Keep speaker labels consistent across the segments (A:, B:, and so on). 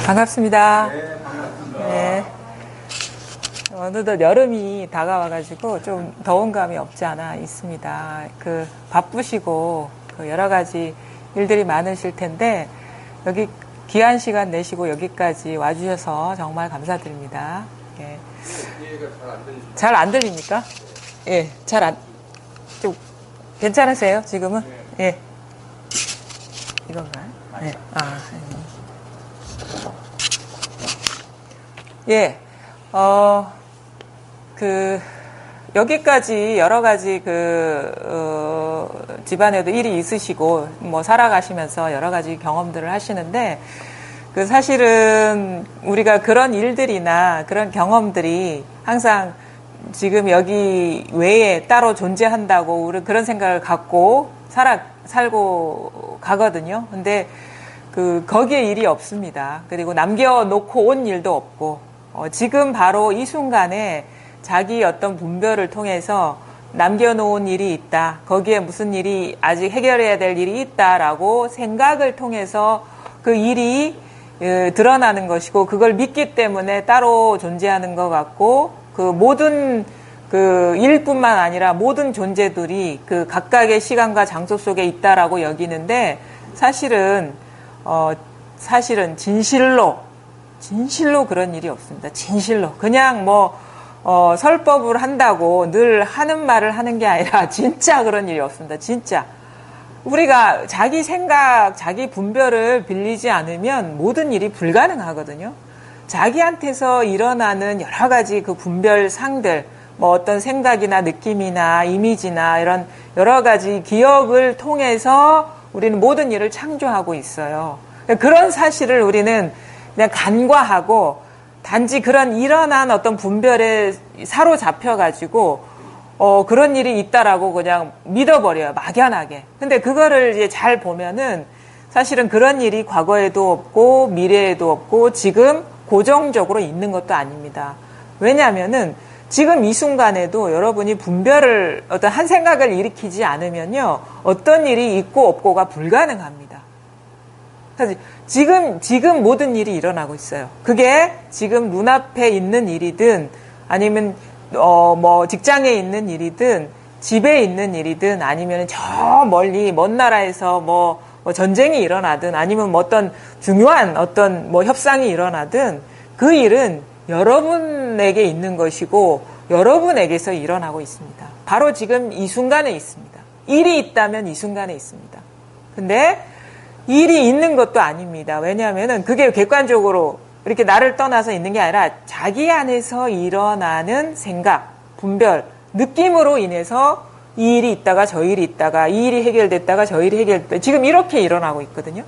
A: 반갑습니다.
B: 네, 반갑습니다.
A: 네. 어느덧 여름이 다가와가지고 좀 더운 감이 없지 않아 있습니다. 바쁘시고 여러 가지 일들이 많으실 텐데 여기 귀한 시간 내시고 여기까지 와주셔서 정말 감사드립니다. 예.
B: 이해가 잘 안 들리시죠?
A: 잘 안 들립니까? 예, 좀 괜찮으세요 지금은?
B: 네.
A: 예. 이건가요? 네. 예. 여기까지 여러 가지 집안에도 일이 있으시고, 살아가시면서 여러 가지 경험들을 하시는데, 사실은 우리가 그런 일들이나 그런 경험들이 항상 지금 여기 외에 따로 존재한다고 우리 그런 생각을 갖고 살고 가거든요. 근데 거기에 일이 없습니다. 그리고 남겨놓고 온 일도 없고, 지금 바로 이 순간에 자기 어떤 분별을 통해서 남겨놓은 일이 있다. 거기에 무슨 일이 아직 해결해야 될 일이 있다라고 생각을 통해서 그 일이 드러나는 것이고, 그걸 믿기 때문에 따로 존재하는 것 같고, 모든 일뿐만 아니라 모든 존재들이 각각의 시간과 장소 속에 있다라고 여기는데, 사실은 진실로 그런 일이 없습니다. 진실로. 그냥 설법을 한다고 늘 하는 말을 하는 게 아니라 진짜 그런 일이 없습니다. 진짜. 우리가 자기 생각, 자기 분별을 빌리지 않으면 모든 일이 불가능하거든요. 자기한테서 일어나는 여러 가지 분별상들, 어떤 생각이나 느낌이나 이미지나 이런 여러 가지 기억을 통해서 우리는 모든 일을 창조하고 있어요. 그런 사실을 우리는 그냥 간과하고 단지 그런 일어난 어떤 분별에 사로잡혀가지고 그런 일이 있다라고 그냥 믿어버려요. 막연하게. 근데 그거를 이제 잘 보면은 사실은 그런 일이 과거에도 없고 미래에도 없고 지금 고정적으로 있는 것도 아닙니다. 왜냐하면은 지금 이 순간에도 여러분이 분별을 어떤 한 생각을 일으키지 않으면요. 어떤 일이 있고 없고가 불가능합니다. 사실 지금 모든 일이 일어나고 있어요. 그게 지금 눈앞에 있는 일이든 아니면 직장에 있는 일이든 집에 있는 일이든 아니면 저 멀리 먼 나라에서 전쟁이 일어나든 아니면 어떤 중요한 어떤 협상이 일어나든 그 일은 여러분에게 있는 것이고 여러분에게서 일어나고 있습니다. 바로 지금 이 순간에 있습니다. 일이 있다면 이 순간에 있습니다. 근데 일이 있는 것도 아닙니다. 왜냐하면은 그게 객관적으로 이렇게 나를 떠나서 있는 게 아니라 자기 안에서 일어나는 생각, 분별, 느낌으로 인해서 이 일이 있다가 저 일이 있다가 이 일이 해결됐다가 저 일이 해결됐다가 지금 이렇게 일어나고 있거든요.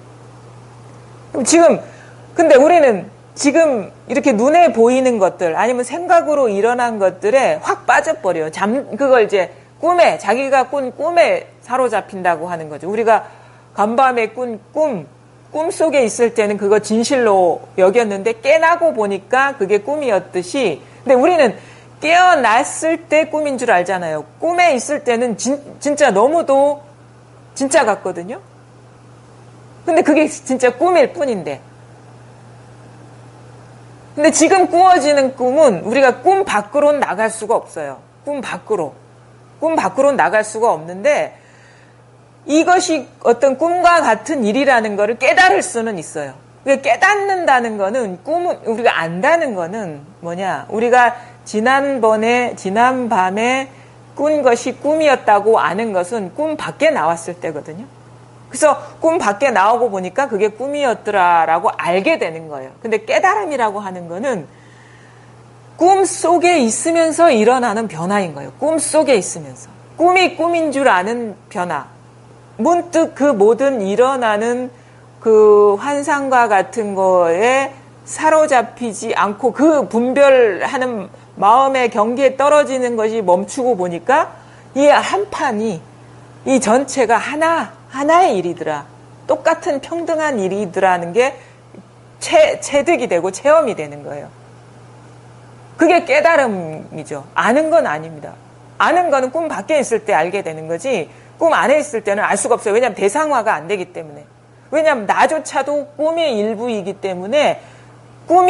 A: 근데 우리는 지금 이렇게 눈에 보이는 것들 아니면 생각으로 일어난 것들에 확 빠져버려요. 그걸 이제 자기가 꾼 꿈에 사로잡힌다고 하는 거죠. 우리가 간밤에 꾼 꿈 속에 있을 때는 그거 진실로 여겼는데 깨나고 보니까 그게 꿈이었듯이, 근데 우리는 깨어났을 때 꿈인 줄 알잖아요. 꿈에 있을 때는 진짜 너무도 진짜 같거든요. 근데 그게 진짜 꿈일 뿐인데. 근데 지금 꾸어지는 꿈은 우리가 꿈 밖으로 나갈 수가 없어요. 꿈 밖으로 나갈 수가 없는데 이것이 어떤 꿈과 같은 일이라는 거를 깨달을 수는 있어요. 깨닫는다는 거는 우리가 안다는 거는 우리가 지난 밤에 꾼 것이 꿈이었다고 아는 것은 꿈 밖에 나왔을 때거든요. 그래서 꿈 밖에 나오고 보니까 그게 꿈이었더라라고 알게 되는 거예요. 근데 깨달음이라고 하는 거는 꿈 속에 있으면서 일어나는 변화인 거예요. 꿈 속에 있으면서. 꿈이 꿈인 줄 아는 변화. 문득 그 모든 일어나는 환상과 같은 거에 사로잡히지 않고 그 분별하는 마음의 경계에 떨어지는 것이 멈추고 보니까 이 한판이 이 전체가 하나의 일이더라. 똑같은 평등한 일이더라는 게 체득이 되고 체험이 되는 거예요. 그게 깨달음이죠. 아는 건 아닙니다. 아는 거는 꿈 밖에 있을 때 알게 되는 거지 꿈 안에 있을 때는 알 수가 없어요. 왜냐하면 대상화가 안 되기 때문에. 왜냐하면 나조차도 꿈의 일부이기 때문에 꿈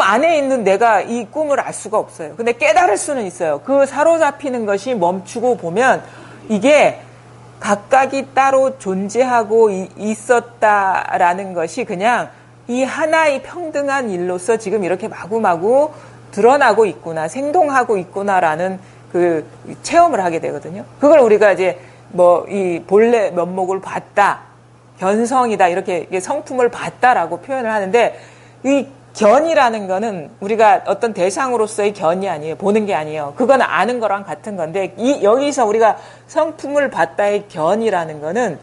A: 안에 있는 내가 이 꿈을 알 수가 없어요. 근데 깨달을 수는 있어요. 그 사로잡히는 것이 멈추고 보면 이게 각각이 따로 존재하고 있었다라는 것이 그냥 이 하나의 평등한 일로서 지금 이렇게 마구마구 드러나고 있구나, 생동하고 있구나라는 그 체험을 하게 되거든요. 그걸 우리가 이제 뭐 이 본래 면목을 봤다, 견성이다, 이렇게 성품을 봤다라고 표현을 하는데, 이 견이라는 거는 우리가 어떤 대상으로서의 견이 아니에요. 보는 게 아니에요. 그건 아는 거랑 같은 건데, 여기서 우리가 성품을 봤다의 견이라는 거는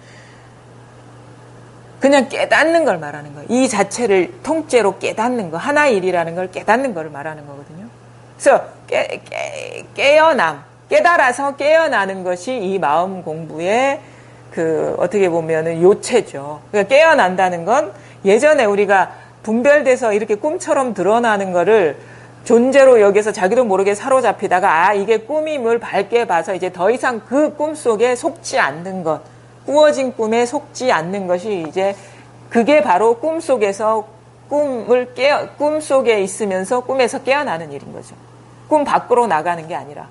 A: 그냥 깨닫는 걸 말하는 거예요. 이 자체를 통째로 깨닫는 거, 하나의 일이라는 걸 깨닫는 걸 말하는 거거든요. 그래서 깨어남, 깨달아서 깨어나는 것이 이 마음 공부의 그 어떻게 보면은 요체죠. 그러니까 깨어난다는 건 예전에 우리가 분별돼서 이렇게 꿈처럼 드러나는 거를 존재로 여기서 자기도 모르게 사로잡히다가 이게 꿈임을 밝게 봐서 이제 더 이상 그 꿈 속에 속지 않는 것, 꾸어진 꿈에 속지 않는 것이 이제 그게 바로 꿈 속에서 꿈 속에 있으면서 꿈에서 깨어나는 일인 거죠. 꿈 밖으로 나가는 게 아니라.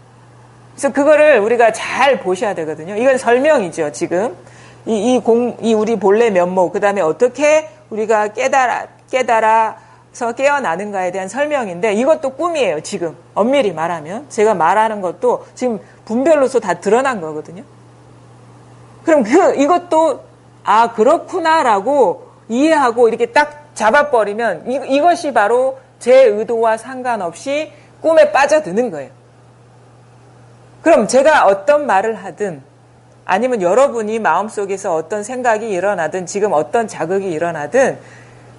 A: 그래서 그거를 우리가 잘 보셔야 되거든요. 이건 설명이죠, 지금. 이 우리 본래 면목, 그 다음에 어떻게 우리가 깨달아서 깨어나는가에 대한 설명인데, 이것도 꿈이에요, 지금. 엄밀히 말하면. 제가 말하는 것도 지금 분별로서 다 드러난 거거든요. 그럼 이것도, 그렇구나라고 이해하고 이렇게 딱 잡아버리면 이것이 바로 제 의도와 상관없이 꿈에 빠져드는 거예요. 그럼 제가 어떤 말을 하든 아니면 여러분이 마음속에서 어떤 생각이 일어나든 지금 어떤 자극이 일어나든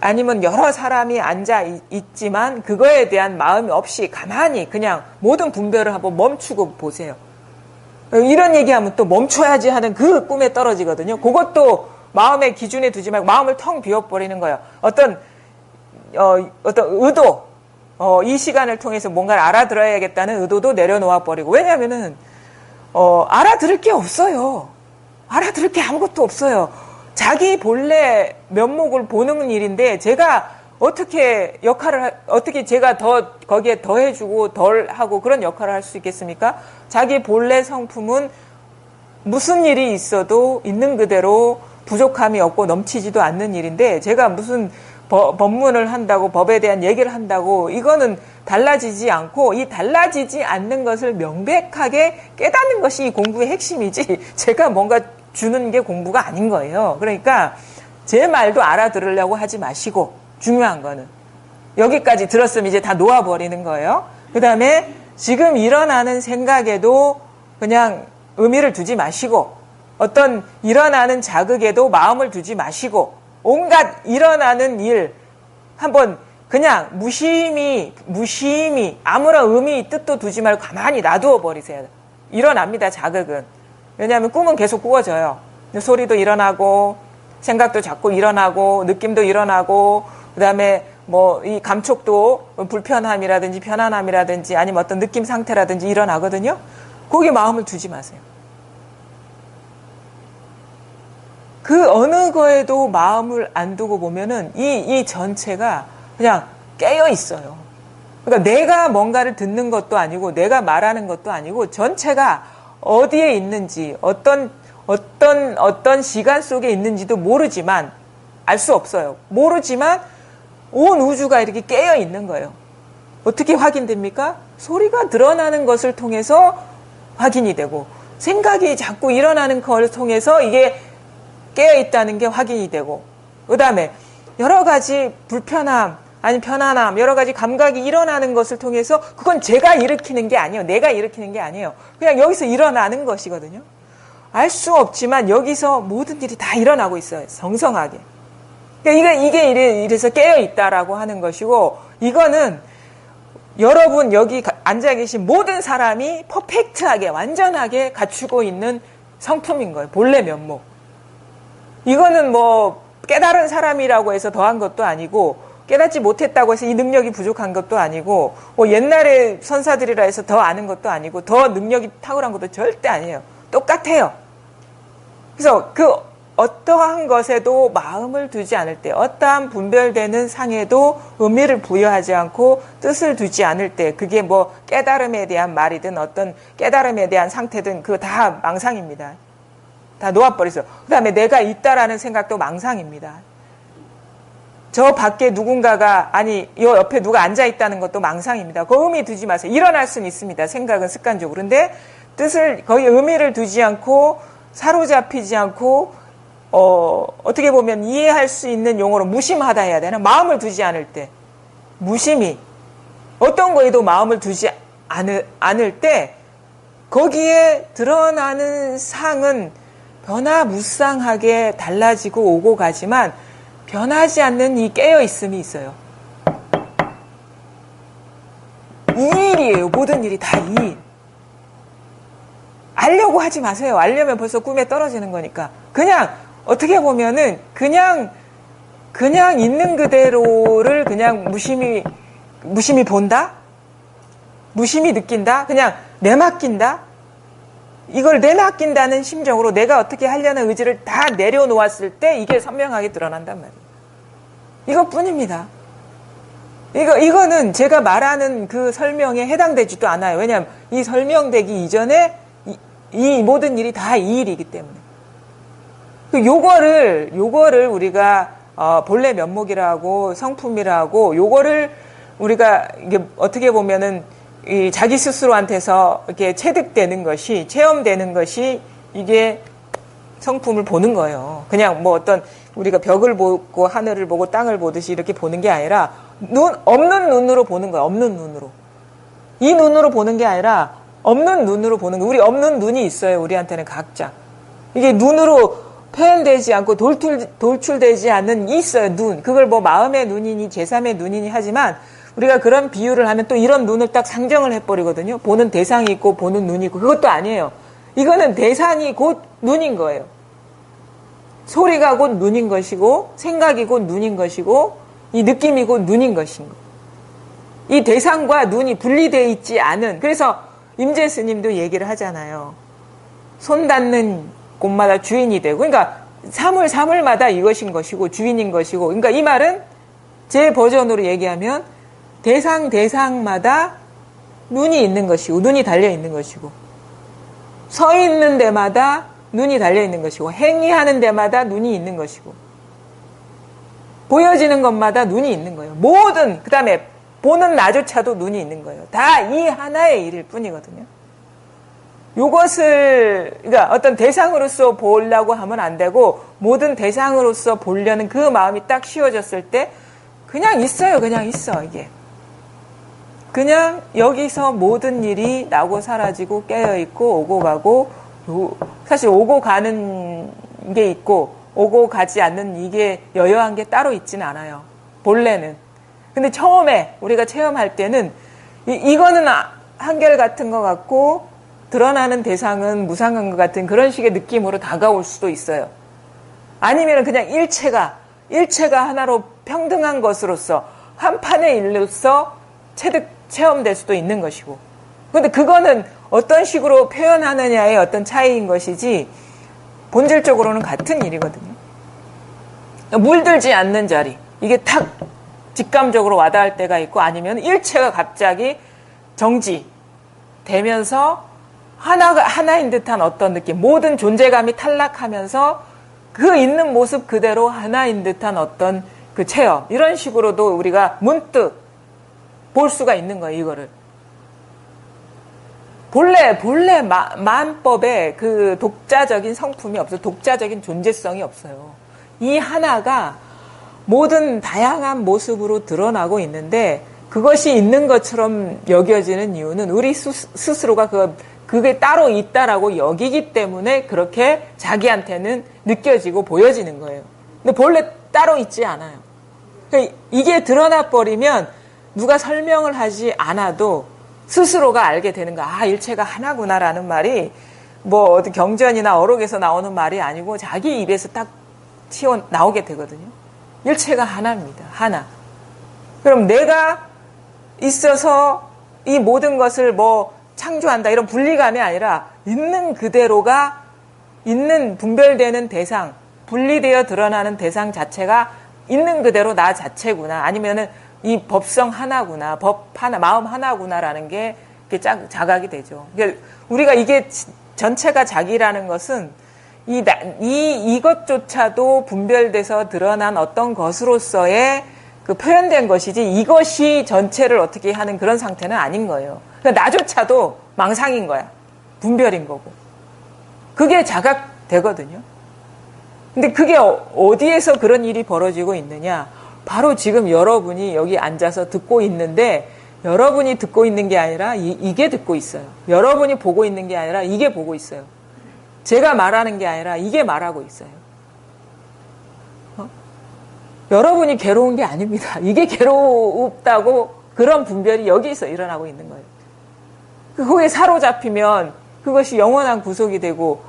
A: 아니면 여러 사람이 앉아 있지만 그거에 대한 마음이 없이 가만히 그냥 모든 분별을 한번 멈추고 보세요. 이런 얘기하면 또 멈춰야지 하는 그 꿈에 떨어지거든요. 그것도 마음의 기준에 두지 말고 마음을 텅 비워버리는 거예요. 어떤 의도, 이 시간을 통해서 뭔가를 알아들어야겠다는 의도도 내려놓아 버리고. 왜냐하면은 알아들을 게 없어요. 알아들을 게 아무것도 없어요. 자기 본래 면목을 보는 일인데 제가 어떻게 제가 거기에 더해주고 덜 하고 그런 역할을 할 수 있겠습니까? 자기 본래 성품은 무슨 일이 있어도 있는 그대로 부족함이 없고 넘치지도 않는 일인데 제가 무슨 법문을 한다고 법에 대한 얘기를 한다고 이거는 달라지지 않고 이 달라지지 않는 것을 명백하게 깨닫는 것이 이 공부의 핵심이지 제가 뭔가 주는 게 공부가 아닌 거예요. 그러니까 제 말도 알아들으려고 하지 마시고 중요한 거는 여기까지 들었으면 이제 다 놓아버리는 거예요. 그 다음에 지금 일어나는 생각에도 그냥 의미를 두지 마시고 어떤 일어나는 자극에도 마음을 두지 마시고 온갖 일어나는 일 한번 그냥 무심히 아무런 의미 뜻도 두지 말고 가만히 놔두어 버리세요. 일어납니다, 자극은. 왜냐하면 꿈은 계속 꾸어져요. 소리도 일어나고 생각도 자꾸 일어나고 느낌도 일어나고 그다음에 뭐 이 감촉도 불편함이라든지 편안함이라든지 아니면 어떤 느낌 상태라든지 일어나거든요. 거기에 마음을 두지 마세요. 그 어느 거에도 마음을 안 두고 보면은 이 전체가 그냥 깨어 있어요. 그러니까 내가 뭔가를 듣는 것도 아니고 내가 말하는 것도 아니고 전체가 어디에 있는지 어떤 시간 속에 있는지도 모르지만 알 수 없어요. 모르지만 온 우주가 이렇게 깨어 있는 거예요. 어떻게 확인됩니까? 소리가 드러나는 것을 통해서 확인이 되고 생각이 자꾸 일어나는 걸 통해서 이게 깨어 있다는 게 확인이 되고 그 다음에 여러 가지 불편함 아니 편안함 여러 가지 감각이 일어나는 것을 통해서 그건 제가 일으키는 게 아니에요. 내가 일으키는 게 아니에요. 그냥 여기서 일어나는 것이거든요. 알 수 없지만 여기서 모든 일이 다 일어나고 있어요. 성성하게. 그러니까 이게 이래서 깨어 있다라고 하는 것이고 이거는 여러분 여기 앉아 계신 모든 사람이 퍼펙트하게 완전하게 갖추고 있는 성품인 거예요. 본래 면목. 이거는 뭐 깨달은 사람이라고 해서 더한 것도 아니고 깨닫지 못했다고 해서 이 능력이 부족한 것도 아니고 뭐 옛날에 선사들이라 해서 더 아는 것도 아니고 더 능력이 탁월한 것도 절대 아니에요. 똑같아요. 그래서 어떠한 것에도 마음을 두지 않을 때, 어떠한 분별되는 상에도 의미를 부여하지 않고 뜻을 두지 않을 때, 그게 뭐 깨달음에 대한 말이든 어떤 깨달음에 대한 상태든 그거 다 망상입니다. 다 놓아버리세요. 그 다음에 내가 있다라는 생각도 망상입니다. 저 밖에 누군가가, 아니, 요 옆에 누가 앉아있다는 것도 망상입니다. 그 의미 두지 마세요. 일어날 수는 있습니다. 생각은 습관적으로. 그런데 뜻을, 거의 의미를 두지 않고 사로잡히지 않고, 어떻게 보면 이해할 수 있는 용어로 무심하다 해야 되나? 마음을 두지 않을 때. 무심히. 어떤 거에도 마음을 두지 않을 때, 거기에 드러나는 상은 변화무쌍하게 달라지고 오고 가지만, 변하지 않는 이 깨어있음이 있어요. 이 일이에요. 모든 일이 다 이 일. 알려고 하지 마세요. 알려면 벌써 꿈에 떨어지는 거니까. 그냥 어떻게 보면은 그냥 있는 그대로를 그냥 무심히 본다? 무심히 느낀다? 그냥 내맡긴다? 이걸 내맡긴다는 심정으로 내가 어떻게 하려는 의지를 다 내려놓았을 때 이게 선명하게 드러난단 말이에요. 이것뿐입니다. 이거는 제가 말하는 그 설명에 해당되지도 않아요. 왜냐하면 이 설명되기 이전에 이 모든 일이 다 이 일이기 때문에. 요거를 우리가 본래 면목이라고 성품이라고 요거를 우리가 이게 어떻게 보면은 이 자기 스스로한테서 이렇게 체득되는 것이, 체험되는 것이 이게 성품을 보는 거예요. 그냥 뭐 어떤 우리가 벽을 보고 하늘을 보고 땅을 보듯이 이렇게 보는 게 아니라 없는 눈으로 보는 거예요. 없는 눈으로. 이 눈으로 보는 게 아니라 없는 눈으로 보는 거예요. 우리 없는 눈이 있어요. 우리한테는 각자. 이게 눈으로 표현되지 않고 돌출되지 않는 있어요. 눈. 그걸 뭐 마음의 눈이니 제3의 눈이니 하지만 우리가 그런 비유를 하면 또 이런 눈을 딱 상정을 해버리거든요. 보는 대상이 있고 보는 눈이 있고. 그것도 아니에요. 이거는 대상이 곧 눈인 거예요. 소리가 곧 눈인 것이고 생각이 곧 눈인 것이고 이 느낌이 곧 눈인 것인 거. 이 대상과 눈이 분리되어 있지 않은, 그래서 임재 스님도 얘기를 하잖아요. 손 닿는 곳마다 주인이 되고, 그러니까 사물마다 이것인 것이고 주인인 것이고, 그러니까 이 말은 제 버전으로 얘기하면 대상마다 눈이 있는 것이고 눈이 달려 있는 것이고, 서 있는 데마다 눈이 달려 있는 것이고, 행위하는 데마다 눈이 있는 것이고, 보여지는 것마다 눈이 있는 거예요. 모든, 그 다음에 보는 나조차도 눈이 있는 거예요. 다 이 하나의 일일 뿐이거든요. 요것을, 그러니까 어떤 대상으로서 보려고 하면 안 되고, 모든 대상으로서 보려는 그 마음이 딱 씌워졌을 때, 그냥 있어요. 그냥 있어, 이게. 그냥 여기서 모든 일이 나고 사라지고 깨어있고 오고 가고, 사실 오고 가는 게 있고 오고 가지 않는 이게 여여한 게 따로 있지는 않아요. 본래는. 근데 처음에 우리가 체험할 때는 이거는 한결같은 것 같고 드러나는 대상은 무상한 것 같은 그런 식의 느낌으로 다가올 수도 있어요. 아니면 그냥 일체가 하나로 평등한 것으로서 한 판의 일로서 체험될 수도 있는 것이고. 근데 그거는 어떤 식으로 표현하느냐의 어떤 차이인 것이지 본질적으로는 같은 일이거든요. 물들지 않는 자리. 이게 탁 직감적으로 와닿을 때가 있고, 아니면 일체가 갑자기 정지되면서 하나인 듯한 어떤 느낌, 모든 존재감이 탈락하면서 그 있는 모습 그대로 하나인 듯한 어떤 그 체험, 이런 식으로도 우리가 문득 볼 수가 있는 거예요. 이거를 본래 만법에 그 독자적인 성품이 없어요. 독자적인 존재성이 없어요. 이 하나가 모든 다양한 모습으로 드러나고 있는데, 그것이 있는 것처럼 여겨지는 이유는 우리 스스로가 그게 따로 있다라고 여기기 때문에 그렇게 자기한테는 느껴지고 보여지는 거예요. 근데 본래 따로 있지 않아요. 그러니까 이게 드러나 버리면 누가 설명을 하지 않아도 스스로가 알게 되는 거야. 아, 일체가 하나구나라는 말이 뭐 어떤 경전이나 어록에서 나오는 말이 아니고 자기 입에서 딱 튀어나오게 되거든요. 일체가 하나입니다. 하나. 그럼 내가 있어서 이 모든 것을 뭐 창조한다 이런 분리감이 아니라 있는 그대로가 있는 분별되는 대상, 분리되어 드러나는 대상 자체가 있는 그대로 나 자체구나. 아니면은 이 법성 하나구나. 법 하나, 마음 하나구나라는 게 이렇게 자각이 되죠. 그러니까 우리가 이게 전체가 자기라는 것은 이것조차도 분별돼서 드러난 어떤 것으로서의 그 표현된 것이지 이것이 전체를 어떻게 하는 그런 상태는 아닌 거예요. 그러니까 나조차도 망상인 거야. 분별인 거고. 그게 자각되거든요. 근데 그게 어디에서 그런 일이 벌어지고 있느냐? 바로 지금 여러분이 여기 앉아서 듣고 있는데 여러분이 듣고 있는 게 아니라 이게 듣고 있어요. 여러분이 보고 있는 게 아니라 이게 보고 있어요. 제가 말하는 게 아니라 이게 말하고 있어요. 여러분이 괴로운 게 아닙니다. 이게 괴롭다고 그런 분별이 여기서 일어나고 있는 거예요. 그거에 사로잡히면 그것이 영원한 구속이 되고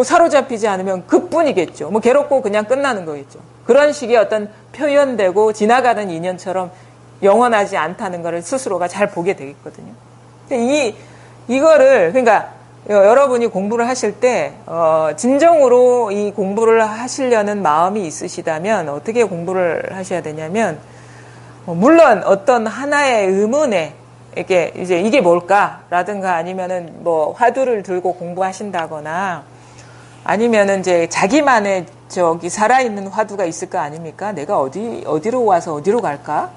A: 사로잡히지 않으면 그뿐이겠죠. 괴롭고 그냥 끝나는 거겠죠. 그런 식의 어떤 표현되고 지나가는 인연처럼 영원하지 않다는 것을 스스로가 잘 보게 되겠거든요. 근데 이거를 그러니까 여러분이 공부를 하실 때 진정으로 이 공부를 하시려는 마음이 있으시다면 어떻게 공부를 하셔야 되냐면 물론 어떤 하나의 의문에 이게 뭘까라든가 아니면은 뭐 화두를 들고 공부하신다거나 아니면은 이제 자기만의 살아있는 화두가 있을 거 아닙니까? 내가 어디로 와서 어디로 갈까?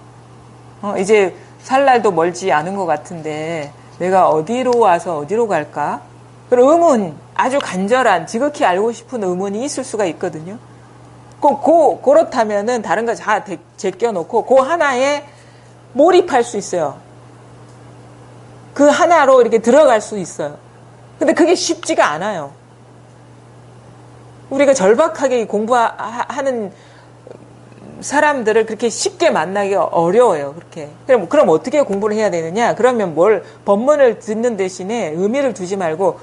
A: 이제 살 날도 멀지 않은 것 같은데 내가 어디로 와서 어디로 갈까? 그런 의문, 아주 간절한, 지극히 알고 싶은 의문이 있을 수가 있거든요. 그렇다면은 다른 거 다 제껴놓고 그 하나에 몰입할 수 있어요. 그 하나로 이렇게 들어갈 수 있어요. 근데 그게 쉽지가 않아요. 우리가 절박하게 공부하는 사람들을 그렇게 쉽게 만나기 어려워요. 그렇게. 그럼 어떻게 공부를 해야 되느냐? 그러면 법문을 듣는 대신에 의미를 두지 말고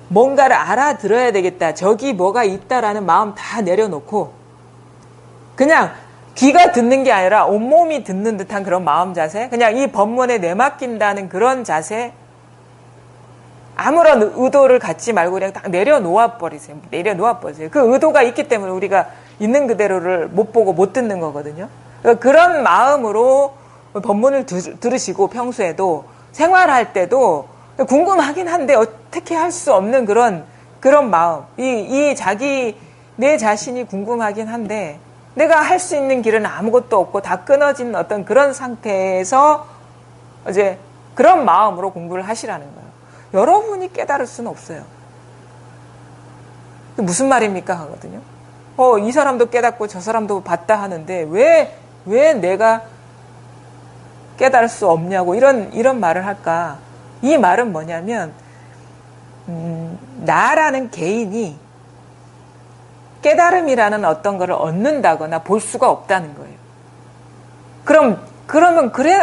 A: 뭔가를 알아들어야 되겠다. 저기 뭐가 있다라는 마음 다 내려놓고 그냥 귀가 듣는 게 아니라 온몸이 듣는 듯한 그런 마음 자세, 그냥 이 법문에 내맡긴다는 그런 자세, 아무런 의도를 갖지 말고 그냥 딱 내려놓아 버리세요. 그 의도가 있기 때문에 우리가 있는 그대로를 못 보고 못 듣는 거거든요. 그런 마음으로 법문을 들으시고 평소에도 생활할 때도 궁금하긴 한데 어떻게 할 수 없는 그런 마음, 내 자신이 궁금하긴 한데 내가 할 수 있는 길은 아무것도 없고 다 끊어진 어떤 그런 상태에서 이제 그런 마음으로 공부를 하시라는 거예요. 여러분이 깨달을 수는 없어요. 무슨 말입니까? 하거든요. 이 사람도 깨닫고 저 사람도 봤다 하는데 왜 내가 깨달을 수 없냐고 이런 말을 할까? 이 말은 뭐냐면 나라는 개인이 깨달음이라는 어떤 것을 얻는다거나 볼 수가 없다는 거예요.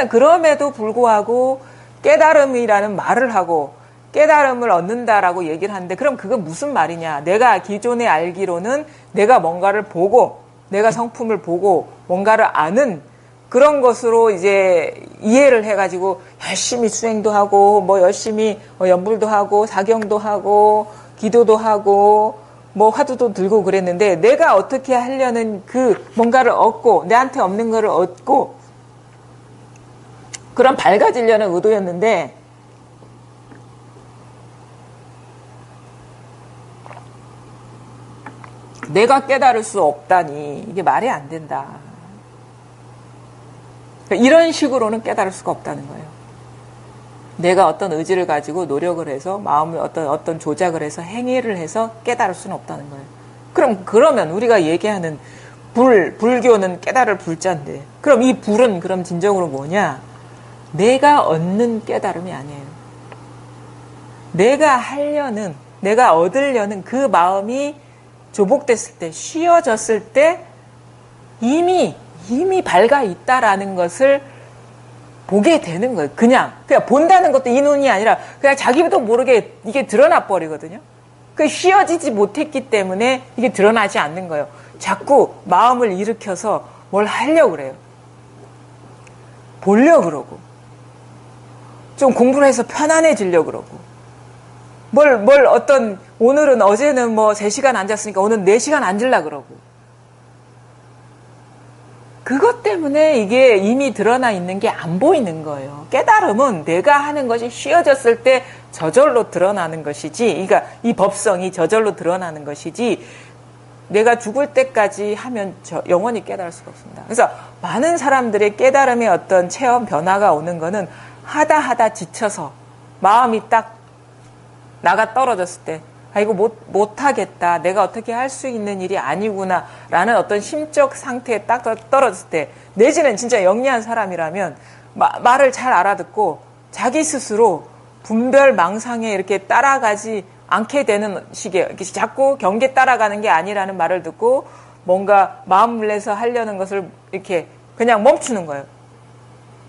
A: 그럼에도 불구하고 깨달음이라는 말을 하고 깨달음을 얻는다라고 얘기를 하는데 그럼 그건 무슨 말이냐? 내가 기존에 알기로는 내가 뭔가를 보고 내가 성품을 보고 뭔가를 아는 그런 것으로 이제 이해를 해가지고 열심히 수행도 하고 뭐 열심히 연불도 하고 사경도 하고 기도도 하고 뭐 화두도 들고 그랬는데 내가 어떻게 하려는 그 뭔가를 얻고 내한테 없는 거를 얻고 그런 밝아지려는 의도였는데 내가 깨달을 수 없다니 이게 말이 안 된다. 그러니까 이런 식으로는 깨달을 수가 없다는 거예요. 내가 어떤 의지를 가지고 노력을 해서 마음을 어떤 조작을 해서 행위를 해서 깨달을 수는 없다는 거예요. 그러면 우리가 얘기하는 불교는 깨달을 불자인데 그럼 이 불은 그럼 진정으로 뭐냐? 내가 얻는 깨달음이 아니에요. 내가 얻으려는 그 마음이 조복됐을 때, 쉬어졌을 때 이미 밝아 있다라는 것을 보게 되는 거예요. 그냥 본다는 것도 이 눈이 아니라 그냥 자기도 모르게 이게 드러나 버리거든요. 쉬어지지 못했기 때문에 이게 드러나지 않는 거예요. 자꾸 마음을 일으켜서 뭘 하려고 그래요. 보려고 그러고 좀 공부를 해서 편안해지려고 그러고 어제는 뭐 3시간 앉았으니까 오늘 4시간 앉으려고 그러고 그것 때문에 이게 이미 드러나 있는 게 안 보이는 거예요. 깨달음은 내가 하는 것이 쉬워졌을 때 저절로 드러나는 것이지, 그러니까 이 법성이 저절로 드러나는 것이지, 내가 죽을 때까지 하면 영원히 깨달을 수가 없습니다. 그래서 많은 사람들의 깨달음의 어떤 체험 변화가 오는 거는 하다 지쳐서 마음이 딱 나가 떨어졌을 때, 아, 이거 못하겠다. 내가 어떻게 할 수 있는 일이 아니구나. 라는 어떤 심적 상태에 딱 떨어졌을 때, 내지는 진짜 영리한 사람이라면 말을 잘 알아듣고 자기 스스로 분별망상에 이렇게 따라가지 않게 되는 식이에요. 이렇게 자꾸 경계 따라가는 게 아니라는 말을 듣고 뭔가 마음을 내서 하려는 것을 이렇게 그냥 멈추는 거예요.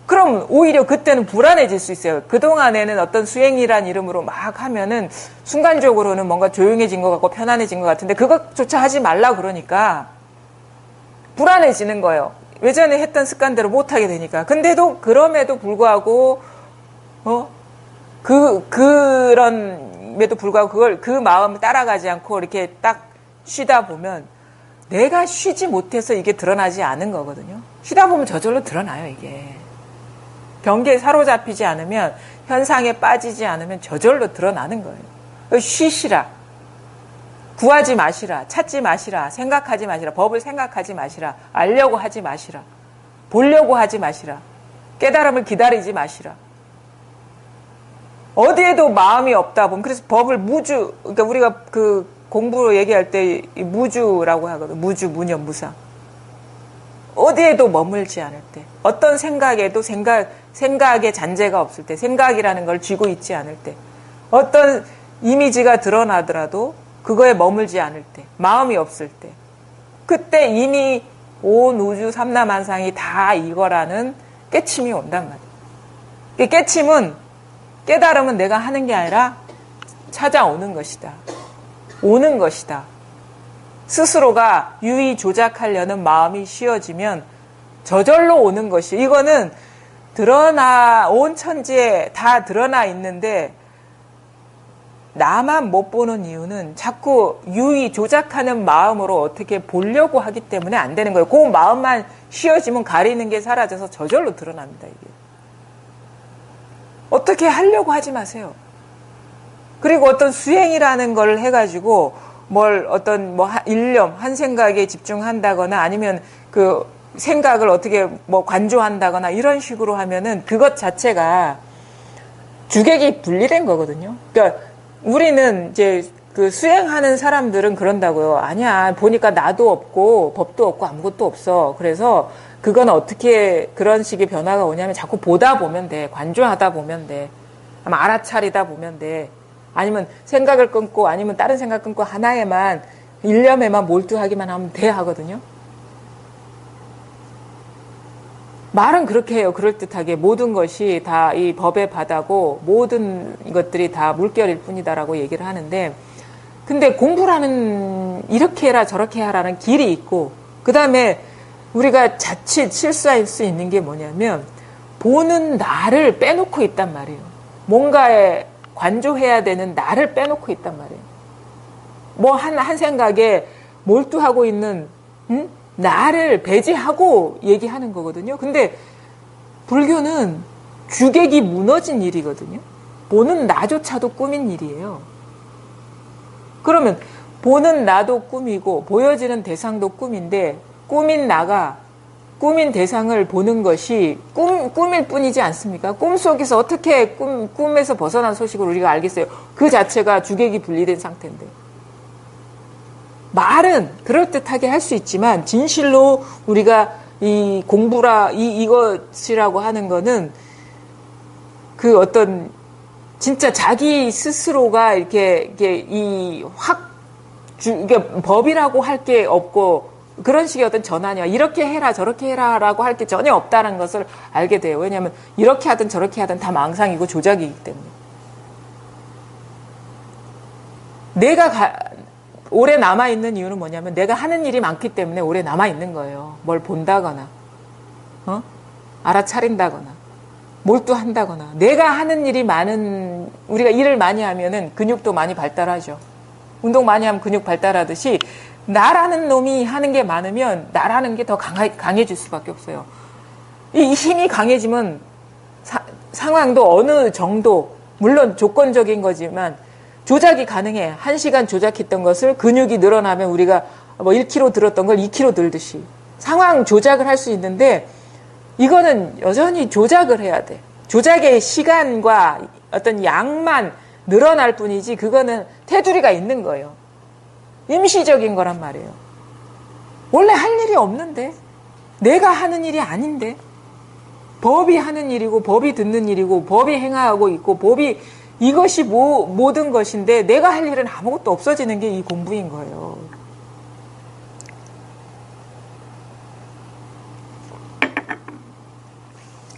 A: 그럼 오히려 그때는 불안해질 수 있어요. 그동안에는 어떤 수행이란 이름으로 막 하면은 순간적으로는 뭔가 조용해진 것 같고 편안해진 것 같은데 그것조차 하지 말라 그러니까 불안해지는 거예요. 예전에 했던 습관대로 못하게 되니까. 근데도 그럼에도 불구하고 그럼에도 불구하고 그걸 그 마음을 따라가지 않고 이렇게 딱 쉬다 보면 내가 쉬지 못해서 이게 드러나지 않은 거거든요. 쉬다 보면 저절로 드러나요, 이게. 경계에 사로잡히지 않으면, 현상에 빠지지 않으면 저절로 드러나는 거예요. 쉬시라. 구하지 마시라. 찾지 마시라. 생각하지 마시라. 법을 생각하지 마시라. 알려고 하지 마시라. 보려고 하지 마시라. 깨달음을 기다리지 마시라. 어디에도 마음이 없다 보면, 그래서 법을 무주, 그러니까 우리가 그 공부로 얘기할 때 무주라고 하거든. 무주, 무념, 무상. 어디에도 머물지 않을 때, 어떤 생각에도 생각의 잔재가 없을 때, 생각이라는 걸 쥐고 있지 않을 때, 어떤 이미지가 드러나더라도 그거에 머물지 않을 때, 마음이 없을 때, 그때 이미 온 우주 삼라만상이 다 이거라는 깨침이 온단 말이에요. 깨침은, 깨달음은 내가 하는 게 아니라 찾아오는 것이다. 오는 것이다. 스스로가 유의 조작하려는 마음이 쉬어지면 저절로 오는 것이, 이거는 온 천지에 다 드러나 있는데 나만 못 보는 이유는 자꾸 유의 조작하는 마음으로 어떻게 보려고 하기 때문에 안 되는 거예요. 그 마음만 쉬어지면 가리는 게 사라져서 저절로 드러납니다, 이게. 어떻게 하려고 하지 마세요. 그리고 어떤 수행이라는 걸 해가지고 일념, 한 생각에 집중한다거나 아니면 그 생각을 어떻게 관조한다거나 이런 식으로 하면은 그것 자체가 주객이 분리된 거거든요. 그러니까 우리는 이제 그 수행하는 사람들은 그런다고요. 아니야, 보니까 나도 없고 법도 없고 아무것도 없어. 그래서 그건 어떻게 그런 식의 변화가 오냐면 자꾸 보다 보면 돼. 관조하다 보면 돼. 아마 알아차리다 보면 돼. 아니면 생각을 끊고 아니면 다른 생각 끊고 하나에만, 일념에만 몰두하기만 하면 돼 하거든요. 말은 그렇게 해요. 그럴듯하게 모든 것이 다 이 법의 바다고 모든 것들이 다 물결일 뿐이다라고 얘기를 하는데, 근데 공부라는 이렇게 해라 저렇게 해라는 길이 있고, 그 다음에 우리가 자칫 실수할 수 있는 게 뭐냐면 보는 나를 빼놓고 있단 말이에요. 뭔가에 관조해야 되는 나를 빼놓고 있단 말이에요. 한 생각에 몰두하고 있는 나를 배제하고 얘기하는 거거든요. 근데 불교는 주객이 무너진 일이거든요. 보는 나조차도 꿈인 일이에요. 그러면 보는 나도 꿈이고 보여지는 대상도 꿈인데, 꿈인 대상을 보는 것이 꿈일 뿐이지 않습니까? 꿈속에서 어떻게 꿈에서 벗어난 소식을 우리가 알겠어요? 그 자체가 주객이 분리된 상태인데. 말은 그럴듯하게 할 수 있지만 진실로 우리가 이 이것이라고 하는 거는 그 어떤 진짜 자기 스스로가 이게 법이라고 할 게 없고, 그런 식의 어떤 전환이야. 이렇게 해라 저렇게 해라라고 할 게 전혀 없다는 것을 알게 돼요. 왜냐하면 이렇게 하든 저렇게 하든 다 망상이고 조작이기 때문에. 내가 오래 남아있는 이유는 뭐냐면 내가 하는 일이 많기 때문에 오래 남아있는 거예요. 뭘 본다거나 알아차린다거나 몰두한다거나. 내가 하는 일이 많은, 우리가 일을 많이 하면은 근육도 많이 발달하죠. 운동 많이 하면 근육 발달하듯이 나라는 놈이 하는 게 많으면 나라는 게 더 강해질 수밖에 없어요. 이 힘이 강해지면 상황도 어느 정도, 물론 조건적인 거지만 조작이 가능해. 1시간 조작했던 것을 근육이 늘어나면 우리가 뭐 1kg 들었던 걸 2kg 들듯이 상황 조작을 할 수 있는데, 이거는 여전히 조작을 해야 돼. 조작의 시간과 어떤 양만 늘어날 뿐이지 그거는 테두리가 있는 거예요. 임시적인 거란 말이에요. 원래 할 일이 없는데, 내가 하는 일이 아닌데, 법이 하는 일이고 법이 듣는 일이고 법이 행하고 있고 법이 이것이 모든 것인데 내가 할 일은 아무것도 없어지는 게 이 공부인 거예요.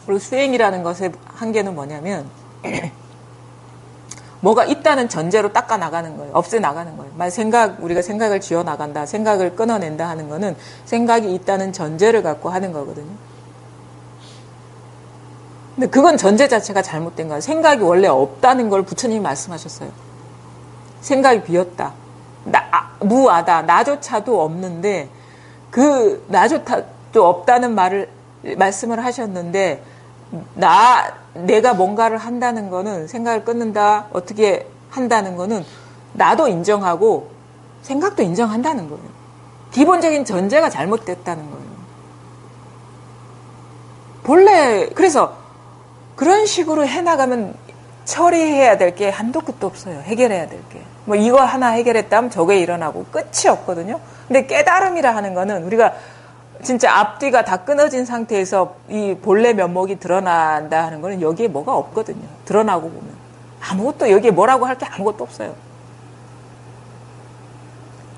A: 그리고 수행이라는 것의 한계는 뭐냐면 뭐가 있다는 전제로 닦아 나가는 거예요. 없애 나가는 거예요. 우리가 생각을 지어 나간다, 생각을 끊어낸다 하는 거는 생각이 있다는 전제를 갖고 하는 거거든요. 근데 그건 전제 자체가 잘못된 거예요. 생각이 원래 없다는 걸 부처님이 말씀하셨어요. 생각이 비었다. 무아다. 나조차도 없는데 그 나조차도 없다는 말씀을 하셨는데 내가 뭔가를 한다는 거는 생각을 끊는다, 어떻게 한다는 거는 나도 인정하고 생각도 인정한다는 거예요. 기본적인 전제가 잘못됐다는 거예요. 본래 그래서 그런 식으로 해나가면 처리해야 될 게 한도 끝도 없어요. 해결해야 될 게. 뭐 이거 하나 해결했다면 저게 일어나고 끝이 없거든요. 근데 깨달음이라 하는 거는 우리가 진짜 앞뒤가 다 끊어진 상태에서 이 본래 면목이 드러난다 하는 거는 여기에 뭐가 없거든요. 드러나고 보면. 아무것도 여기에 뭐라고 할 게 아무것도 없어요.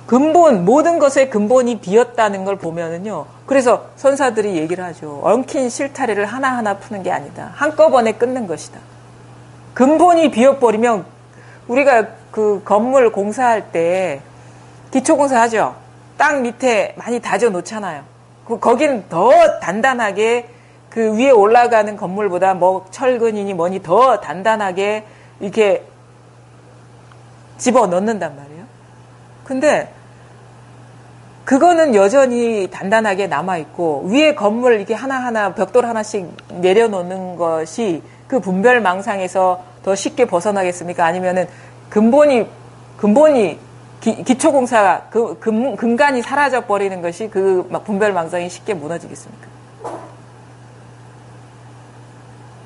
A: 모든 것의 근본이 비었다는 걸 보면은요. 그래서 선사들이 얘기를 하죠. 엉킨 실타래를 하나하나 푸는 게 아니다. 한꺼번에 끊는 것이다. 근본이 비어버리면 우리가 그 건물 공사할 때 기초공사 하죠. 땅 밑에 많이 다져 놓잖아요. 거긴 더 단단하게 그 위에 올라가는 건물보다 뭐 철근이니 뭐니 더 단단하게 이렇게 집어 넣는단 말이에요. 근데 그거는 여전히 단단하게 남아있고 위에 건물 이렇게 하나하나 벽돌 하나씩 내려놓는 것이 그 분별망상에서 더 쉽게 벗어나겠습니까? 아니면은 근본이 기초공사가 근간이 사라져버리는 것이 그 막 분별망상이 쉽게 무너지겠습니까?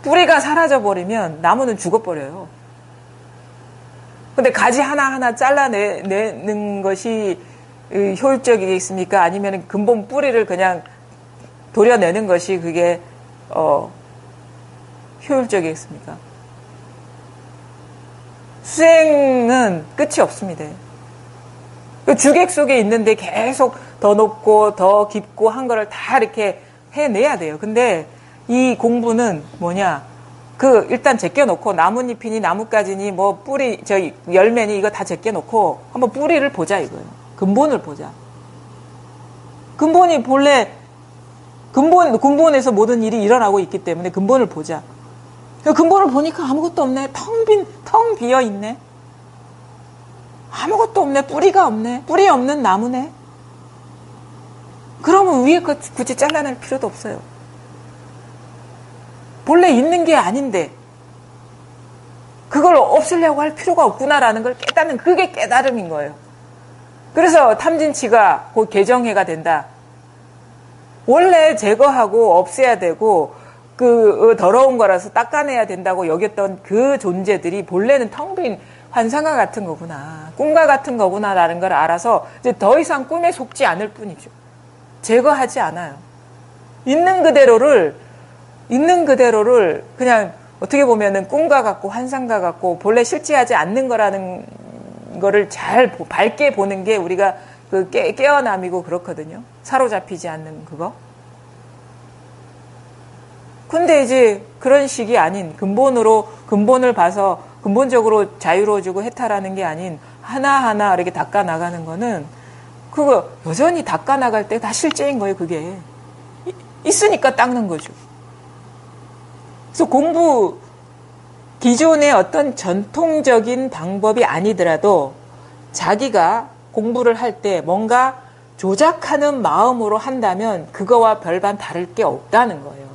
A: 뿌리가 사라져버리면 나무는 죽어버려요. 근데 가지 하나하나 잘라내는 것이 효율적이겠습니까? 아니면 근본 뿌리를 그냥 도려내는 것이 그게 효율적이겠습니까? 수행은 끝이 없습니다. 그 주객 속에 있는데 계속 더 높고 더 깊고 한 거를 다 이렇게 해내야 돼요. 근데 이 공부는 뭐냐? 일단 제껴놓고 나뭇잎이니 나뭇가지니 뭐 뿌리, 열매니 이거 다 제껴놓고 한번 뿌리를 보자 이거예요. 근본을 보자. 근본이 본래 근본에서 모든 일이 일어나고 있기 때문에 근본을 보자. 근본을 보니까 아무것도 없네. 텅 비어 있네. 아무것도 없네. 뿌리가 없네. 뿌리 없는 나무네. 그러면 위에 거 굳이 잘라낼 필요도 없어요. 본래 있는 게 아닌데 그걸 없애려고 할 필요가 없구나라는 걸 깨닫는, 그게 깨달음인 거예요. 그래서 탐진치가 곧 개정해가 된다. 원래 제거하고 없애야 되고 그 더러운 거라서 닦아내야 된다고 여겼던 그 존재들이 본래는 텅 빈 환상과 같은 거구나, 꿈과 같은 거구나라는 걸 알아서 이제 더 이상 꿈에 속지 않을 뿐이죠. 제거하지 않아요. 있는 그대로를 그냥 어떻게 보면은 꿈과 같고 환상과 같고 본래 실제하지 않는 거라는 거를 잘 밝게 보는 게 우리가 그 깨어남이고 그렇거든요. 사로잡히지 않는 그거. 근데 이제 그런 식이 아닌 근본을 봐서 근본적으로 자유로워지고 해탈하는 게 아닌 하나하나 이렇게 닦아 나가는 거는 그거 여전히 닦아 나갈 때 다 실제인 거예요. 그게 있으니까 닦는 거죠. 그래서 공부 기존의 어떤 전통적인 방법이 아니더라도 자기가 공부를 할 때 뭔가 조작하는 마음으로 한다면 그거와 별반 다를 게 없다는 거예요.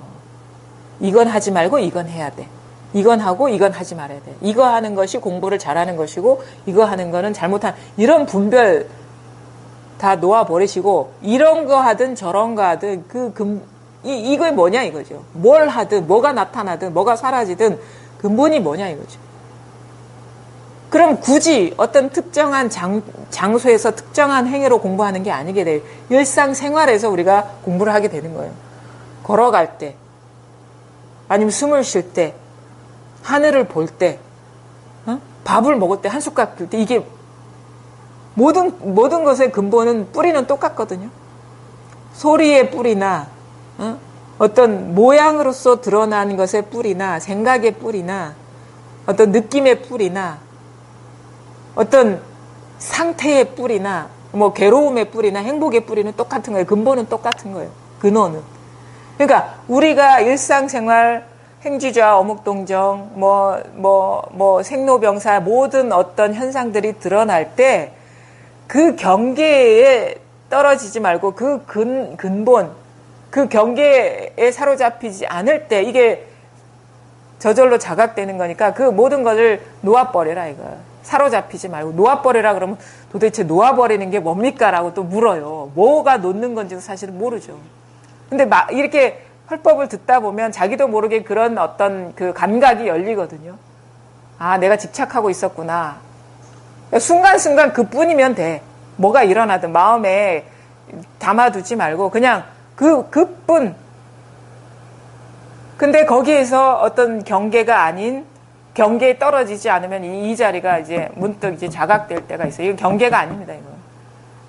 A: 이건 하지 말고 이건 해야 돼. 이건 하고 이건 하지 말아야 돼. 이거 하는 것이 공부를 잘하는 것이고 이거 하는 거는 잘못한, 이런 분별 다 놓아버리시고 이런 거 하든 저런 거 하든 이거 뭐냐 이거죠. 뭘 하든 뭐가 나타나든 뭐가 사라지든 근본이 뭐냐 이거죠. 그럼 굳이 어떤 특정한 장소에서 특정한 행위로 공부하는 게 아니게 돼요. 일상생활에서 우리가 공부를 하게 되는 거예요. 걸어갈 때, 아니면 숨을 쉴 때, 하늘을 볼 때, 밥을 먹을 때, 한 숟가락 들 때, 이게 모든 것의 근본은, 뿌리는 똑같거든요. 소리의 뿌리나, 어떤 모양으로서 드러난 것의 뿌리나, 생각의 뿌리나, 어떤 느낌의 뿌리나, 어떤 상태의 뿌리나, 뭐 괴로움의 뿌리나 행복의 뿌리는 똑같은 거예요. 근본은 똑같은 거예요. 근원은. 그러니까 우리가 일상생활 행주좌, 어묵동정, 생로병사 모든 어떤 현상들이 드러날 때 그 경계에 떨어지지 말고 그 근본, 그 경계에 사로잡히지 않을 때 이게 저절로 자각되는 거니까 그 모든 것을 놓아버려라 이거야. 사로잡히지 말고 놓아버리라 그러면 도대체 놓아버리는 게 뭡니까? 라고 또 물어요. 뭐가 놓는 건지도 사실은 모르죠. 근데 이렇게 활법을 듣다 보면 자기도 모르게 그런 어떤 그 감각이 열리거든요. 아, 내가 집착하고 있었구나. 순간순간 그뿐이면 돼. 뭐가 일어나든 마음에 담아두지 말고 그냥 그뿐. 근데 거기에서 어떤 경계가 아닌, 경계에 떨어지지 않으면 이 자리가 이제 문득 이제 자각될 때가 있어요. 이건 경계가 아닙니다, 이거.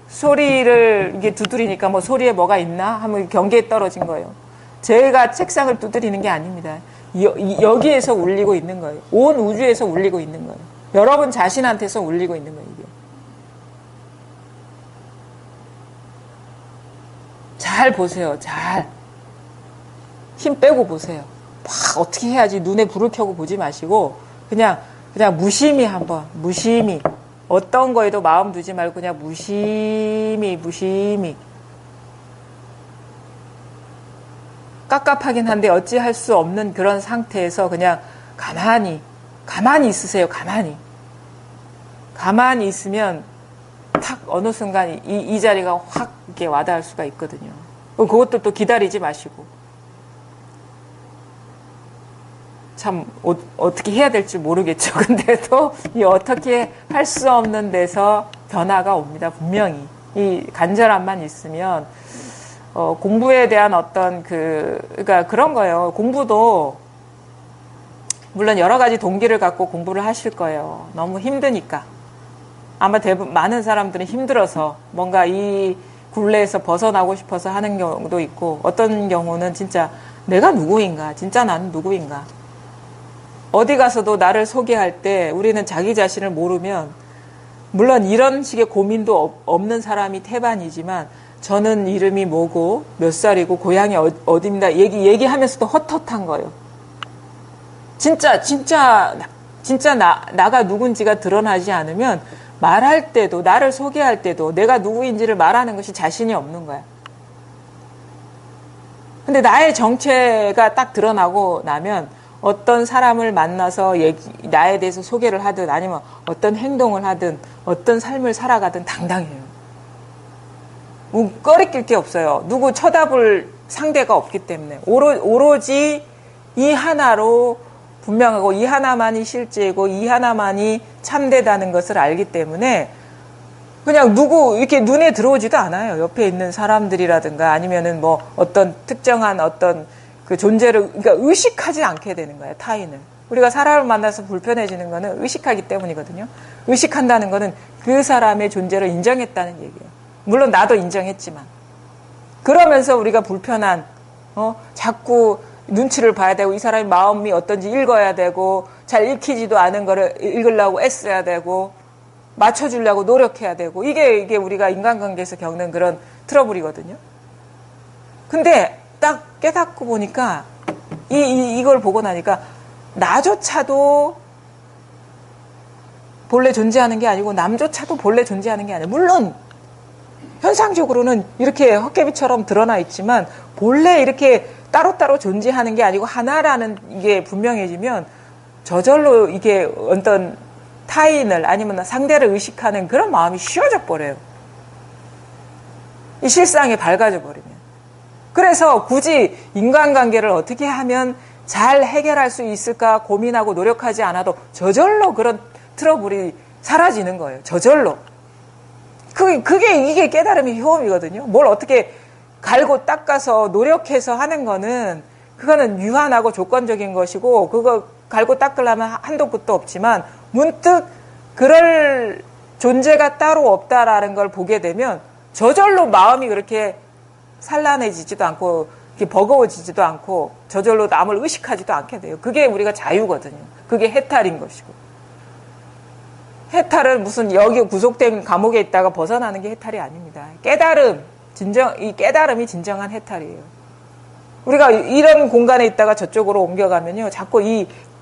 A: 소리를 이게 두드리니까 뭐 소리에 뭐가 있나 하면 경계에 떨어진 거예요. 제가 책상을 두드리는 게 아닙니다. 여기에서 울리고 있는 거예요. 온 우주에서 울리고 있는 거예요. 여러분 자신한테서 울리고 있는 거예요, 이게. 잘 보세요, 잘. 힘 빼고 보세요. 막 어떻게 해야지 눈에 불을 켜고 보지 마시고 그냥 무심히 한번, 무심히 어떤 거에도 마음 두지 말고 그냥 무심히 깝깝하긴 한데 어찌할 수 없는 그런 상태에서 그냥 가만히 있으세요. 가만히 있으면 탁 어느 순간 이 자리가 확 이렇게 와닿을 수가 있거든요. 그것도 또 기다리지 마시고 참 어떻게 해야 될지 모르겠죠. 근데도 이 어떻게 할 수 없는 데서 변화가 옵니다. 분명히 이 간절함만 있으면 공부에 대한 어떤 그러니까 그런 거예요. 공부도 물론 여러 가지 동기를 갖고 공부를 하실 거예요. 너무 힘드니까. 아마 많은 사람들은 힘들어서 뭔가 이 굴레에서 벗어나고 싶어서 하는 경우도 있고, 어떤 경우는 진짜 내가 누구인가? 진짜 나는 누구인가? 어디 가서도 나를 소개할 때 우리는 자기 자신을 모르면, 물론 이런 식의 고민도 없는 사람이 태반이지만, 저는 이름이 뭐고 몇 살이고 고향이 어디입니다. 얘기하면서도 헛헛한 거예요. 진짜 나가 누군지가 드러나지 않으면 말할 때도, 나를 소개할 때도 내가 누구인지를 말하는 것이 자신이 없는 거야. 근데 나의 정체가 딱 드러나고 나면 어떤 사람을 만나서 나에 대해서 소개를 하든 아니면 어떤 행동을 하든 어떤 삶을 살아가든 당당해요. 꺼리낄 게 없어요. 누구 쳐다볼 상대가 없기 때문에 오로지 이 하나로 분명하고 이 하나만이 실제이고 이 하나만이 참되다는 것을 알기 때문에 그냥 누구 이렇게 눈에 들어오지도 않아요. 옆에 있는 사람들이라든가 아니면은 뭐 어떤 특정한 어떤 그 존재를 그러니까 의식하지 않게 되는 거예요. 타인을. 우리가 사람을 만나서 불편해지는 거는 의식하기 때문이거든요. 의식한다는 거는 그 사람의 존재를 인정했다는 얘기예요. 물론 나도 인정했지만 그러면서 우리가 불편한 자꾸 눈치를 봐야 되고 이 사람의 마음이 어떤지 읽어야 되고 잘 읽히지도 않은 거를 읽으려고 애써야 되고 맞춰주려고 노력해야 되고 이게 우리가 인간관계에서 겪는 그런 트러블이거든요. 근데 딱 깨닫고 보니까 이걸 보고 나니까 나조차도 본래 존재하는 게 아니고 남조차도 본래 존재하는 게 아니에요. 물론 현상적으로는 이렇게 헛개비처럼 드러나 있지만 본래 이렇게 따로따로 존재하는 게 아니고 하나라는 이게 분명해지면 저절로 이게 어떤 타인을 아니면 상대를 의식하는 그런 마음이 쉬워져 버려요. 이 실상에 밝아져 버리면. 그래서 굳이 인간관계를 어떻게 하면 잘 해결할 수 있을까 고민하고 노력하지 않아도 저절로 그런 트러블이 사라지는 거예요. 저절로. 이게 깨달음의 효험이거든요. 뭘 어떻게 갈고 닦아서 노력해서 하는 거는 그거는 유한하고 조건적인 것이고 그거 갈고 닦으려면 한도 끝도 없지만 문득 그럴 존재가 따로 없다라는 걸 보게 되면 저절로 마음이 그렇게 산란해지지도 않고 버거워지지도 않고 저절로 남을 의식하지도 않게 돼요. 그게 우리가 자유거든요. 그게 해탈인 것이고. 해탈은 무슨 여기 구속된 감옥에 있다가 벗어나는 게 해탈이 아닙니다. 이 깨달음이 진정한 해탈이에요. 우리가 이런 공간에 있다가 저쪽으로 옮겨가면요. 자꾸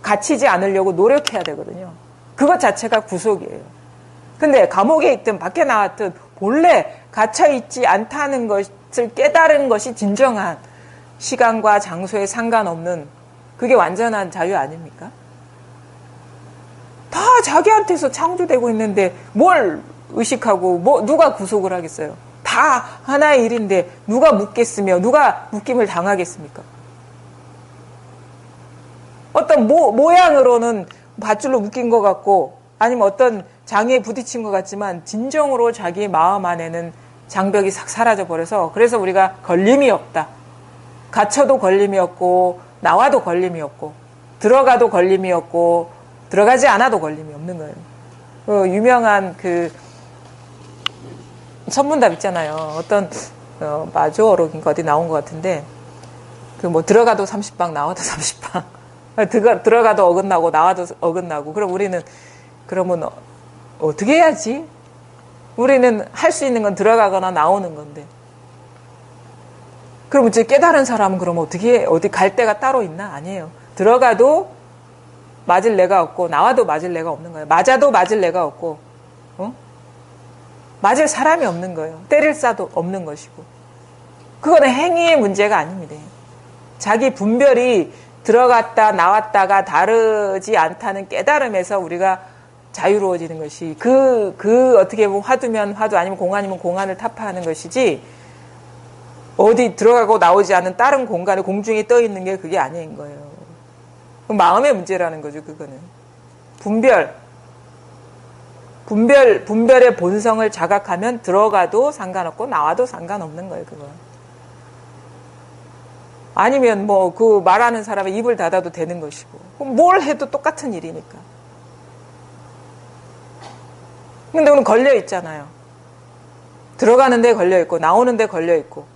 A: 갇히지 않으려고 노력해야 되거든요. 그것 자체가 구속이에요. 근데 감옥에 있든 밖에 나왔든 본래 갇혀있지 않다는 것을 깨달은 것이 진정한 시간과 장소에 상관없는 그게 완전한 자유 아닙니까? 다 자기한테서 창조되고 있는데 뭘 의식하고 누가 구속을 하겠어요? 다 하나의 일인데 누가 묻겠으며 누가 묶임을 당하겠습니까? 어떤 모양으로는 밧줄로 묶인 것 같고 아니면 어떤 장애에 부딪힌 것 같지만 진정으로 자기 마음 안에는 장벽이 싹 사라져버려서 그래서 우리가 걸림이 없다. 갇혀도 걸림이 없고 나와도 걸림이 없고 들어가도 걸림이 없고 들어가지 않아도 걸림이 없는 거예요. 유명한 선문답 있잖아요. 어떤 마조어록인가 어디 나온 것 같은데 들어가도 30방 나와도 30방 들어가도 어긋나고 나와도 어긋나고 그럼 우리는 그러면 어떻게 해야지? 우리는 할 수 있는 건 들어가거나 나오는 건데 그럼 이제 깨달은 사람은 그럼 어디 갈 데가 따로 있나? 아니에요. 들어가도 맞을 내가 없고 나와도 맞을 내가 없는 거예요. 맞아도 맞을 내가 없고 맞을 사람이 없는 거예요. 때릴 사도 없는 것이고 그거는 행위의 문제가 아닙니다. 자기 분별이 들어갔다 나왔다가 다르지 않다는 깨달음에서 우리가 자유로워지는 것이 어떻게 보면 화두면 화두 아니면 공간이면 공간을 타파하는 것이지 어디 들어가고 나오지 않은 다른 공간에 공중에 떠 있는 게 그게 아닌 거예요. 마음의 문제라는 거죠, 그거는. 분별의 본성을 자각하면 들어가도 상관없고 나와도 상관없는 거예요, 그거. 아니면 말하는 사람의 입을 닫아도 되는 것이고. 그럼 뭘 해도 똑같은 일이니까. 근데 오늘 걸려있잖아요. 들어가는 데 걸려있고, 나오는 데 걸려있고,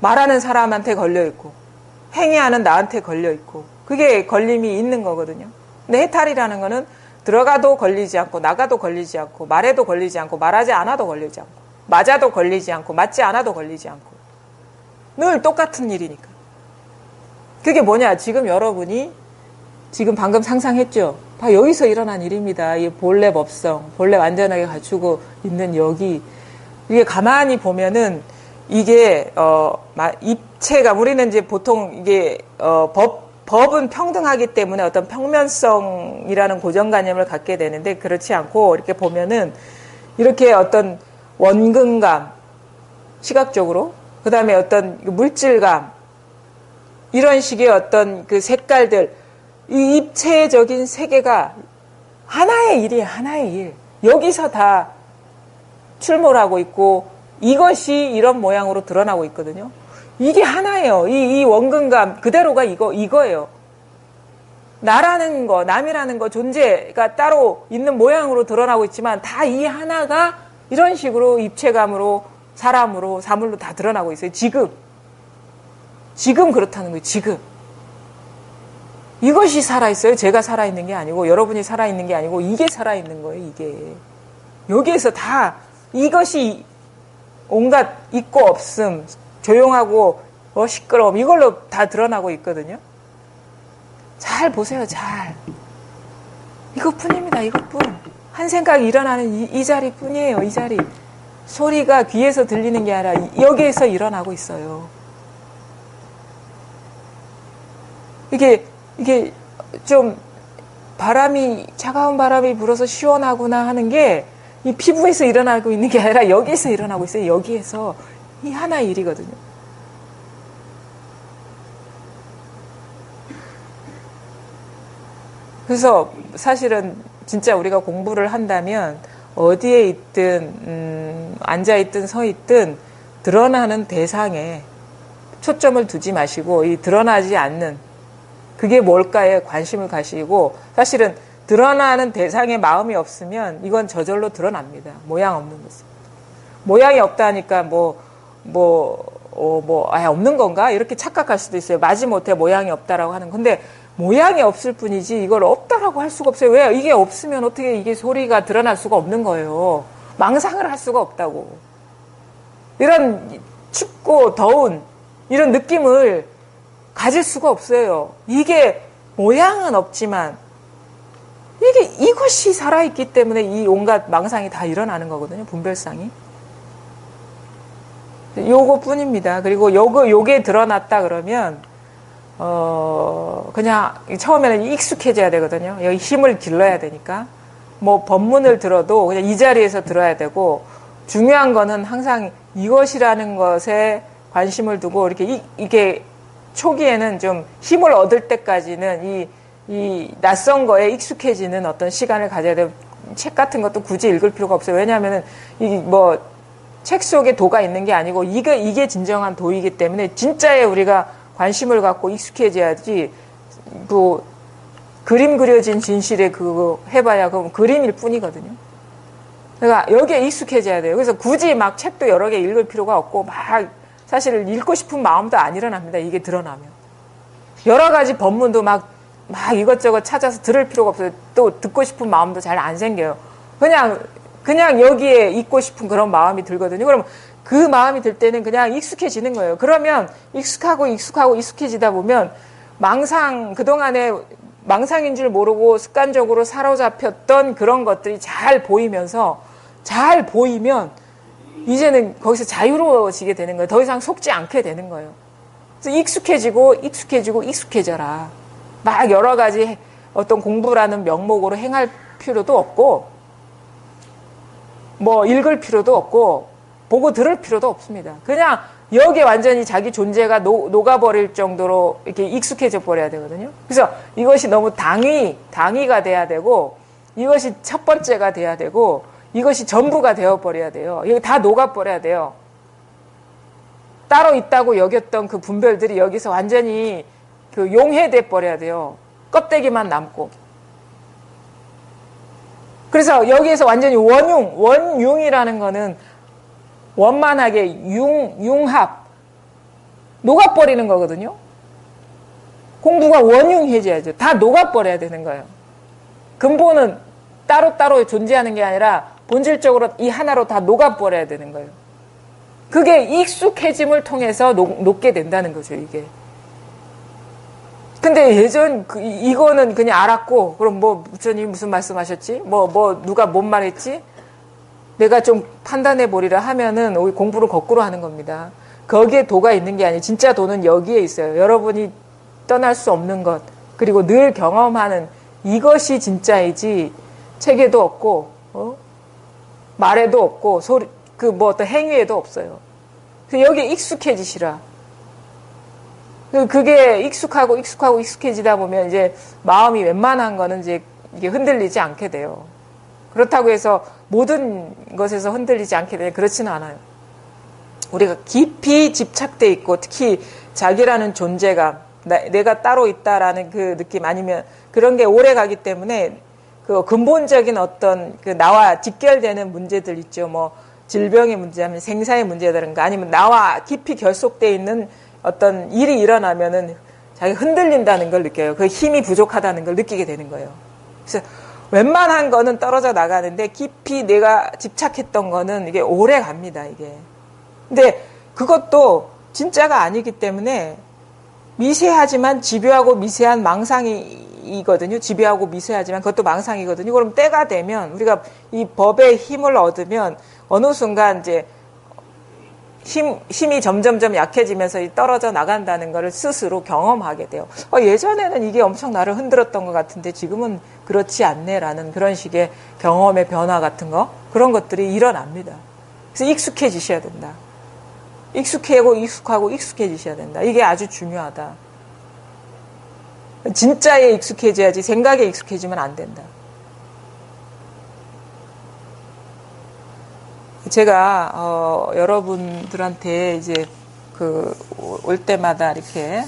A: 말하는 사람한테 걸려있고, 행위하는 나한테 걸려있고, 그게 걸림이 있는 거거든요. 근데 해탈이라는 거는 들어가도 걸리지 않고 나가도 걸리지 않고 말해도 걸리지 않고 말하지 않아도 걸리지 않고 맞아도 걸리지 않고 맞지 않아도 걸리지 않고 늘 똑같은 일이니까. 그게 뭐냐? 지금 여러분이 지금 방금 상상했죠? 다 여기서 일어난 일입니다. 이 본래 법성, 본래 완전하게 갖추고 있는 여기. 이게 가만히 보면은 이게 입체가 우리는 이제 보통 이게 법은 평등하기 때문에 어떤 평면성이라는 고정관념을 갖게 되는데 그렇지 않고 이렇게 보면은 이렇게 어떤 원근감, 시각적으로, 그 다음에 어떤 물질감, 이런 식의 어떤 그 색깔들, 이 입체적인 세계가 하나의 일이에요, 하나의 일. 여기서 다 출몰하고 있고 이것이 이런 모양으로 드러나고 있거든요. 이게 하나예요. 이 원근감 그대로가 이거예요. 나라는 거, 남이라는 거, 존재가 따로 있는 모양으로 드러나고 있지만 다 이 하나가 이런 식으로 입체감으로, 사람으로, 사물로 다 드러나고 있어요. 지금 그렇다는 거예요. 지금. 이것이 살아있어요. 제가 살아있는 게 아니고 여러분이 살아있는 게 아니고 이게 살아있는 거예요. 이게. 여기에서 다 이것이 온갖 있고 없음, 조용하고 시끄러움 이걸로 다 드러나고 있거든요. 잘 보세요. 잘. 이것뿐입니다. 이것뿐. 한 생각이 일어나는 이 자리뿐이에요. 이 자리. 소리가 귀에서 들리는 게 아니라 여기에서 일어나고 있어요. 이게 좀 차가운 바람이 불어서 시원하구나 하는 게 이 피부에서 일어나고 있는 게 아니라 여기에서 일어나고 있어요. 여기에서. 이 하나의 일이거든요. 그래서 사실은 진짜 우리가 공부를 한다면 어디에 있든 앉아있든 서있든 드러나는 대상에 초점을 두지 마시고 이 드러나지 않는 그게 뭘까에 관심을 가시고 사실은 드러나는 대상에 마음이 없으면 이건 저절로 드러납니다. 모양 없는 것은. 모양이 없다니까 없는 건가? 이렇게 착각할 수도 있어요. 마지못해 모양이 없다라고 하는. 근데 모양이 없을 뿐이지 이걸 없다라고 할 수가 없어요. 왜? 이게 없으면 어떻게 이게 소리가 드러날 수가 없는 거예요. 망상을 할 수가 없다고. 이런 춥고 더운 이런 느낌을 가질 수가 없어요. 이게 모양은 없지만 이것이 살아있기 때문에 이 온갖 망상이 다 일어나는 거거든요. 분별상이. 요거뿐입니다. 그리고 요게 드러났다 그러면 그냥 처음에는 익숙해져야 되거든요. 여기 힘을 길러야 되니까. 뭐 법문을 들어도 그냥 이 자리에서 들어야 되고 중요한 거는 항상 이것이라는 것에 관심을 두고 이게 초기에는 좀 힘을 얻을 때까지는 이 낯선 거에 익숙해지는 어떤 시간을 가져야 돼요. 책 같은 것도 굳이 읽을 필요가 없어요. 왜냐하면은 책 속에 도가 있는 게 아니고 이게 진정한 도이기 때문에 진짜에 우리가 관심을 갖고 익숙해져야지 그림 그려진 진실에 그거 해봐야 그건 그림일 뿐이거든요. 그러니까 여기에 익숙해져야 돼요. 그래서 굳이 막 책도 여러 개 읽을 필요가 없고 사실 읽고 싶은 마음도 안 일어납니다. 이게 드러나면. 여러 가지 법문도 막 이것저것 찾아서 들을 필요가 없어요. 또 듣고 싶은 마음도 잘 안 생겨요. 그냥 여기에 있고 싶은 그런 마음이 들거든요. 그럼 그 마음이 들 때는 그냥 익숙해지는 거예요. 그러면 익숙해지다 보면 그동안에 망상인 줄 모르고 습관적으로 사로잡혔던 그런 것들이 잘 보이면 이제는 거기서 자유로워지게 되는 거예요. 더 이상 속지 않게 되는 거예요. 그래서 익숙해져라. 막 여러 가지 어떤 공부라는 명목으로 행할 필요도 없고 읽을 필요도 없고 보고 들을 필요도 없습니다. 그냥 여기에 완전히 자기 존재가 녹아버릴 정도로 이렇게 익숙해져 버려야 되거든요. 그래서 이것이 너무 당위가 돼야 되고 이것이 첫 번째가 돼야 되고 이것이 전부가 되어버려야 돼요. 이거 다 녹아버려야 돼요. 따로 있다고 여겼던 그 분별들이 여기서 완전히 용해돼 버려야 돼요. 껍데기만 남고. 그래서 여기에서 완전히 원융이라는 거는 원만하게 융합, 녹아버리는 거거든요. 공부가 원융해져야죠. 다 녹아버려야 되는 거예요. 근본은 따로따로 존재하는 게 아니라 본질적으로 이 하나로 다 녹아버려야 되는 거예요. 그게 익숙해짐을 통해서 녹게 된다는 거죠, 이게. 근데 이거는 그냥 알았고, 그럼 부처님이 무슨 말씀하셨지? 누가 뭔 말했지? 내가 좀 판단해보리라 하면은 공부를 거꾸로 하는 겁니다. 거기에 도가 있는 게 아니에요. 진짜 도는 여기에 있어요. 여러분이 떠날 수 없는 것, 그리고 늘 경험하는 이것이 진짜이지, 책에도 없고, 말에도 없고, 어떤 행위에도 없어요. 그래서 여기에 익숙해지시라. 그게 익숙해지다 보면 이제 마음이 웬만한 거는 이제 이게 흔들리지 않게 돼요. 그렇다고 해서 모든 것에서 흔들리지 않게 돼요. 그렇지는 않아요. 우리가 깊이 집착돼 있고 특히 자기라는 존재가 내가 따로 있다라는 그 느낌 아니면 그런 게 오래 가기 때문에 그 근본적인 어떤 나와 직결되는 문제들 있죠. 질병의 문제, 아니면 생사의 문제라든가 아니면 나와 깊이 결속돼 있는 어떤 일이 일어나면은 자기가 흔들린다는 걸 느껴요. 그 힘이 부족하다는 걸 느끼게 되는 거예요. 그래서 웬만한 거는 떨어져 나가는데 깊이 내가 집착했던 거는 이게 오래 갑니다, 이게. 근데 그것도 진짜가 아니기 때문에 미세하지만 집요하고 미세한 망상이 망상이거든요. 지배하고 미세하지만 그것도 망상이거든요. 그럼 때가 되면 우리가 이 법의 힘을 얻으면 어느 순간 이제 힘이 점점점 약해지면서 떨어져 나간다는 것을 스스로 경험하게 돼요. 예전에는 이게 엄청 나를 흔들었던 것 같은데 지금은 그렇지 않네라는 그런 식의 경험의 변화 같은 거, 그런 것들이 일어납니다. 그래서 익숙해지셔야 된다. 익숙하고 익숙해지셔야 된다. 이게 아주 중요하다. 진짜에 익숙해져야지 생각에 익숙해지면 안 된다. 제가 여러분들한테 이제 올 때마다 이렇게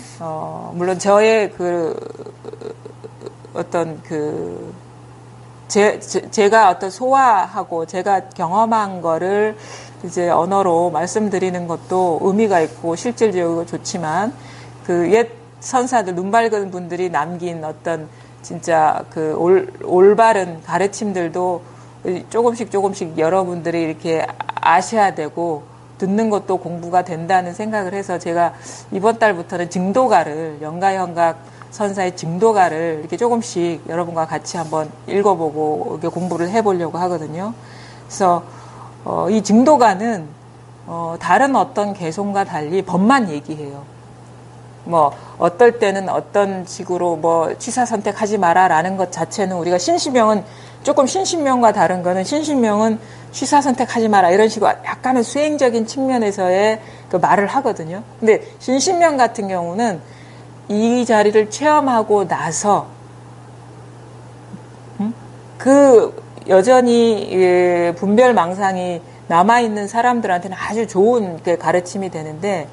A: 물론 저의 어떤 제가 어떤 소화하고 제가 경험한 거를 이제 언어로 말씀드리는 것도 의미가 있고 실질적이고 좋지만 옛 선사들, 눈 밝은 분들이 남긴 어떤 진짜 올바른 가르침들도 조금씩 여러분들이 이렇게 아셔야 되고 듣는 것도 공부가 된다는 생각을 해서 제가 이번 달부터는 증도가를, 영가현각 선사의 증도가를 이렇게 조금씩 여러분과 같이 한번 읽어보고 이렇게 공부를 해보려고 하거든요. 그래서 이 증도가는 다른 어떤 개송과 달리 법만 얘기해요. 어떨 때는 어떤 식으로 취사 선택하지 마라라는 것 자체는 우리가 조금 신신명과 다른 거는 신신명은 취사 선택하지 마라 이런 식으로 약간은 수행적인 측면에서의 말을 하거든요. 근데 신신명 같은 경우는 이 자리를 체험하고 나서 여전히 분별 망상이 남아있는 사람들한테는 아주 좋은 가르침이 되는데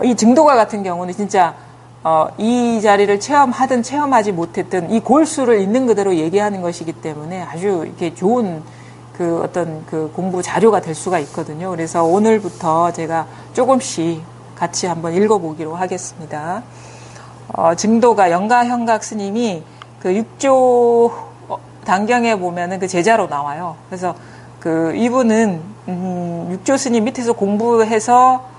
A: 이 증도가 같은 경우는 진짜 이 자리를 체험하든 체험하지 못했든 이 골수를 있는 그대로 얘기하는 것이기 때문에 아주 이렇게 좋은 어떤 공부 자료가 될 수가 있거든요. 그래서 오늘부터 제가 조금씩 같이 한번 읽어보기로 하겠습니다. 증도가 영가현각 스님이 6조 단경에 보면은 제자로 나와요. 그래서 이분은 6조 스님 밑에서 공부해서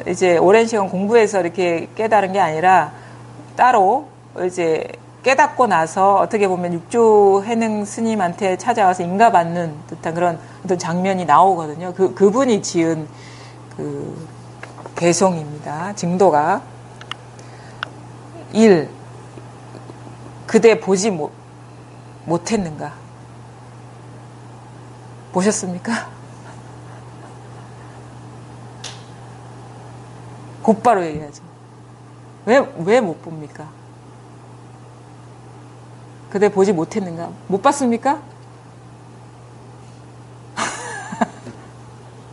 A: 이제 오랜 시간 공부해서 이렇게 깨달은 게 아니라 따로 이제 깨닫고 나서 어떻게 보면 육조 해능 스님한테 찾아와서 인가받는 듯한 그런 어떤 장면이 나오거든요. 그분이 지은 개송입니다. 증도가 1. 그대 보지 못했는가? 보셨습니까? 곧바로 얘기하죠. 왜 못 봅니까? 그대 보지 못했는가? 못 봤습니까?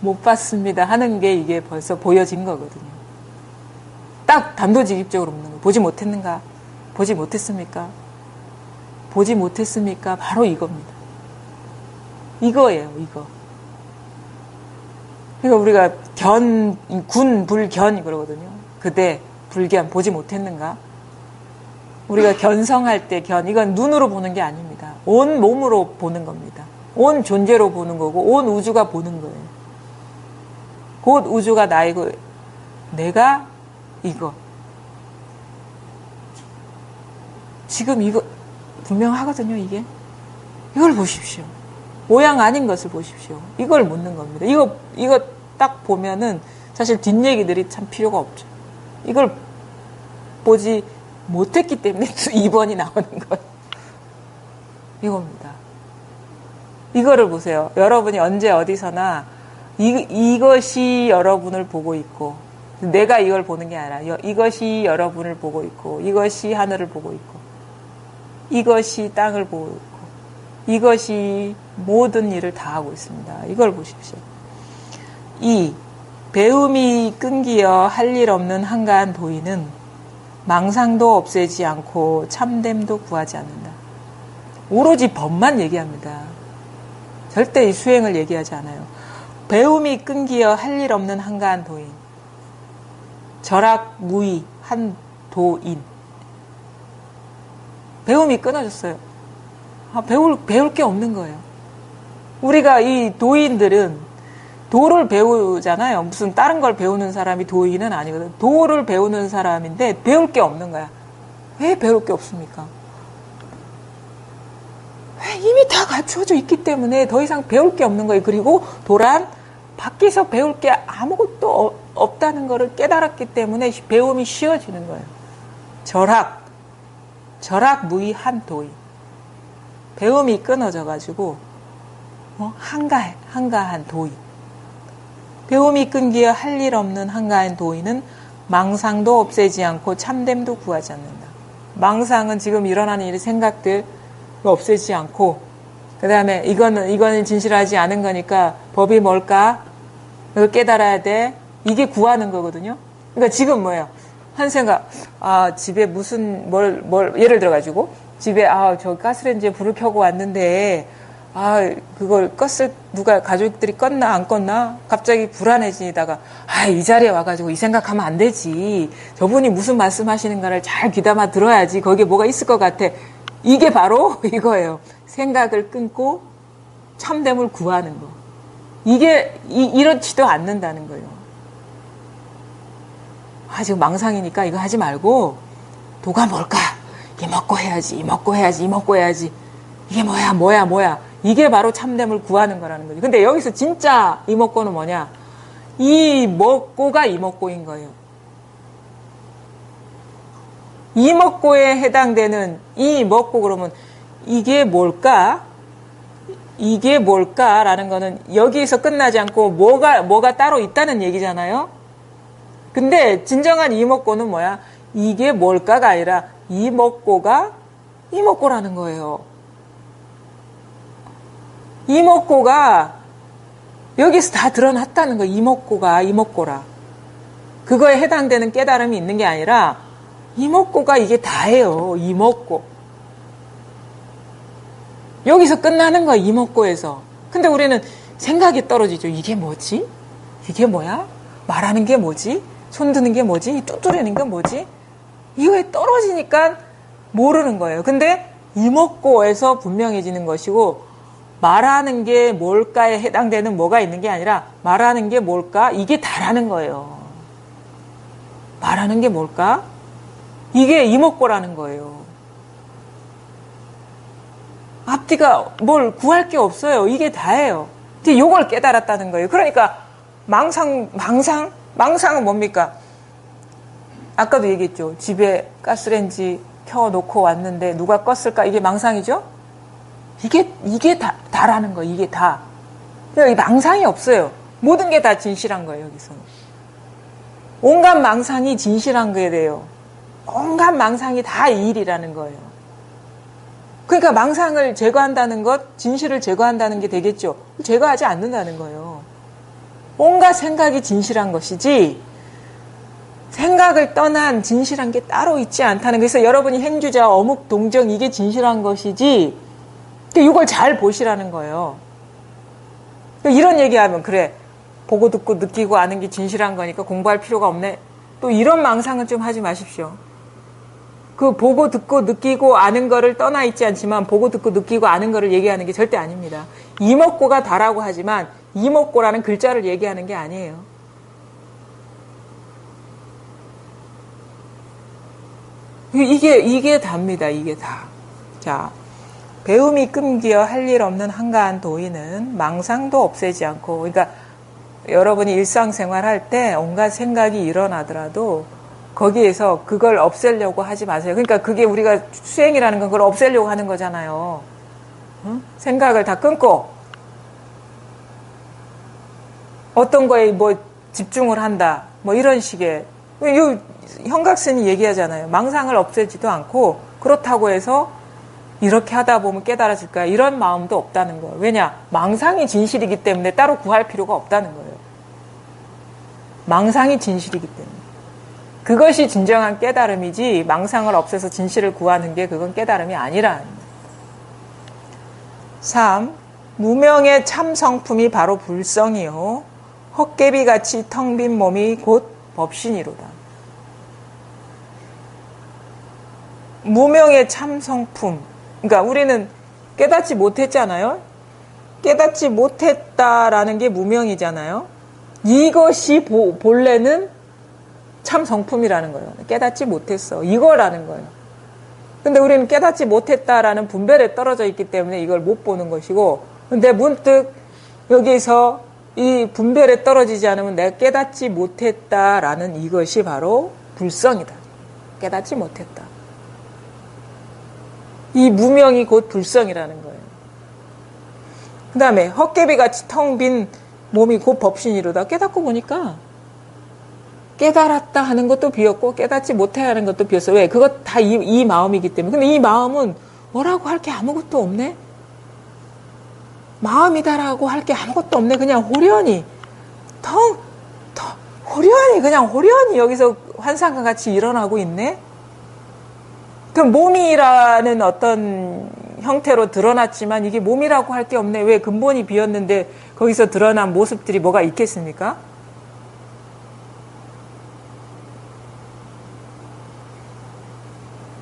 A: 못 봤습니다 하는 게 이게 벌써 보여진 거거든요. 딱 단도직입적으로 묻는 거예요. 보지 못했는가? 보지 못했습니까? 보지 못했습니까? 바로 이겁니다. 이거예요, 이거. 그러니까 우리가 군, 불견 그러거든요. 그대, 불견, 보지 못했는가? 우리가 견성할 때 이건 눈으로 보는 게 아닙니다. 온 몸으로 보는 겁니다. 온 존재로 보는 거고, 온 우주가 보는 거예요. 곧 우주가 나이고, 내가 이거. 지금 이거, 분명하거든요, 이게. 이걸 보십시오. 모양 아닌 것을 보십시오. 이걸 묻는 겁니다. 이거 딱 보면은 사실 뒷얘기들이 참 필요가 없죠. 이걸 보지 못했기 때문에 2번이 나오는 거예요. 이겁니다. 이거를 보세요. 여러분이 언제 어디서나 이것이 여러분을 보고 있고, 내가 이걸 보는 게 아니라 이것이 여러분을 보고 있고, 이것이 하늘을 보고 있고, 이것이 땅을 보고 있고, 이것이 모든 일을 다 하고 있습니다. 이걸 보십시오. 2. 배움이 끊기어 할 일 없는 한가한 도인은 망상도 없애지 않고 참됨도 구하지 않는다. 오로지 법만 얘기합니다. 절대 이 수행을 얘기하지 않아요. 배움이 끊기어 할 일 없는 한가한 도인. 절악 무의 한 도인. 배움이 끊어졌어요. 배울 게 없는 거예요. 우리가 이 도인들은 도를 배우잖아요. 무슨 다른 걸 배우는 사람이 도인은 아니거든. 도를 배우는 사람인데 배울 게 없는 거야. 왜 배울 게 없습니까? 왜 이미 다 갖추어져 있기 때문에 더 이상 배울 게 없는 거예요. 그리고 도란 밖에서 배울 게 아무것도 없다는 것을 깨달았기 때문에 배움이 쉬워지는 거예요. 절학무의한 도의. 배움이 끊어져가지고 한가한 도의. 배움이 끊기어 할 일 없는 한가한 도의는 망상도 없애지 않고 참됨도 구하지 않는다. 망상은 지금 일어나는 일의 생각들 없애지 않고, 그 다음에 이거는 진실하지 않은 거니까 법이 뭘까? 이걸 깨달아야 돼. 이게 구하는 거거든요. 그러니까 지금 뭐예요? 한 생각, 집에 무슨 예를 들어가지고 집에 저 가스레인지에 불을 켜고 왔는데 그걸 누가 가족들이 껐나 안 껐나 갑자기 불안해지다가 이 자리에 와가지고 이 생각하면 안 되지. 저분이 무슨 말씀하시는가를 잘 귀담아 들어야지. 거기에 뭐가 있을 것 같아. 이게 바로 이거예요. 생각을 끊고 참됨을 구하는 거. 이게 이렇지도 않는다는 거예요. 지금 망상이니까 이거 하지 말고 도가 뭘까? 이 먹고 해야지. 이게 뭐야. 이게 바로 참됨을 구하는 거라는 거죠. 근데 여기서 진짜 이 먹고는 뭐냐? 이 먹고가 이 먹고인 거예요. 이 먹고에 해당되는 이 먹고 그러면 이게 뭘까? 이게 뭘까라는 거는 여기서 끝나지 않고 뭐가 따로 있다는 얘기잖아요. 근데 진정한 이 먹고는 뭐야? 이게 뭘까가 아니라 이 먹고가 이 먹고라는 거예요. 이 먹고가 여기서 다 드러났다는 거예요. 이 먹고라. 그거에 해당되는 깨달음이 있는 게 아니라 이 먹고가 이게 다예요. 이 먹고. 여기서 끝나는 거야. 이 먹고에서. 근데 우리는 생각이 떨어지죠. 이게 뭐지? 이게 뭐야? 말하는 게 뭐지? 손드는 게 뭐지? 뚜뚜리는 게 뭐지? 이거에 떨어지니까 모르는 거예요. 근데 이 먹고에서 분명해지는 것이고 말하는 게 뭘까에 해당되는 뭐가 있는 게 아니라 말하는 게 뭘까? 이게 다라는 거예요. 말하는 게 뭘까? 이게 이먹고라는 거예요. 앞뒤가 뭘 구할 게 없어요. 이게 다예요. 근데 이걸 깨달았다는 거예요. 그러니까 망상은 뭡니까? 아까도 얘기했죠. 집에 가스레인지 켜놓고 왔는데 누가 껐을까? 이게 망상이죠? 이게 다라는 거예요. 이게 다. 여기 망상이 없어요. 모든 게 다 진실한 거예요. 여기서는. 온갖 망상이 진실한 거에 대해요. 온갖 망상이 다 일이라는 거예요. 그러니까 망상을 제거한다는 것, 진실을 제거한다는 게 되겠죠. 제거하지 않는다는 거예요. 온갖 생각이 진실한 것이지 생각을 떠난 진실한 게 따로 있지 않다는 거예요. 그래서 여러분이 행주자, 어묵, 동정 이게 진실한 것이지 이걸 잘 보시라는 거예요. 이런 얘기하면 그래 보고 듣고 느끼고 아는 게 진실한 거니까 공부할 필요가 없네. 또 이런 망상은 좀 하지 마십시오. 그 보고 듣고 느끼고 아는 거를 떠나 있지 않지만 보고 듣고 느끼고 아는 거를 얘기하는 게 절대 아닙니다. 이먹고가 다라고 하지만 이먹고라는 글자를 얘기하는 게 아니에요. 이게 답니다. 이게 다. 자, 배움이 끊기어 할 일 없는 한가한 도의는 망상도 없애지 않고, 그러니까 여러분이 일상생활 할 때 온갖 생각이 일어나더라도 거기에서 그걸 없애려고 하지 마세요. 그러니까 그게 우리가 수행이라는 건 그걸 없애려고 하는 거잖아요. 응? 생각을 다 끊고 어떤 거에 뭐 집중을 한다. 뭐 이런 식의. 현각스님이 얘기하잖아요. 망상을 없애지도 않고 그렇다고 해서 이렇게 하다 보면 깨달아질까? 이런 마음도 없다는 거예요. 왜냐? 망상이 진실이기 때문에 따로 구할 필요가 없다는 거예요. 망상이 진실이기 때문에. 그것이 진정한 깨달음이지 망상을 없애서 진실을 구하는 게 그건 깨달음이 아니라는 거예요. 3. 무명의 참 성품이 바로 불성이요 헛개비같이 텅 빈 몸이 곧 법신이로다. 무명의 참 성품. 그러니까 우리는 깨닫지 못했잖아요. 깨닫지 못했다라는 게 무명이잖아요. 이것이 본래는 참 성품이라는 거예요. 깨닫지 못했어. 이거라는 거예요. 근데 우리는 깨닫지 못했다라는 분별에 떨어져 있기 때문에 이걸 못 보는 것이고, 근데 문득 여기서 이 분별에 떨어지지 않으면 내가 깨닫지 못했다라는 이것이 바로 불성이다. 깨닫지 못했다. 이 무명이 곧 불성이라는 거예요. 그 다음에 헛개비같이 텅 빈 몸이 곧 법신이로다. 깨닫고 보니까 깨달았다 하는 것도 비었고 깨닫지 못해 하는 것도 비었어. 왜? 그것 다 이 마음이기 때문에. 근데 이 마음은 뭐라고 할 게 아무것도 없네? 마음이다라고 할 게 아무것도 없네. 그냥 호련히 호련히 그냥 호련히 여기서 환상과 같이 일어나고 있네. 그럼 몸이라는 어떤 형태로 드러났지만 이게 몸이라고 할 게 없네. 왜? 근본이 비었는데 거기서 드러난 모습들이 뭐가 있겠습니까?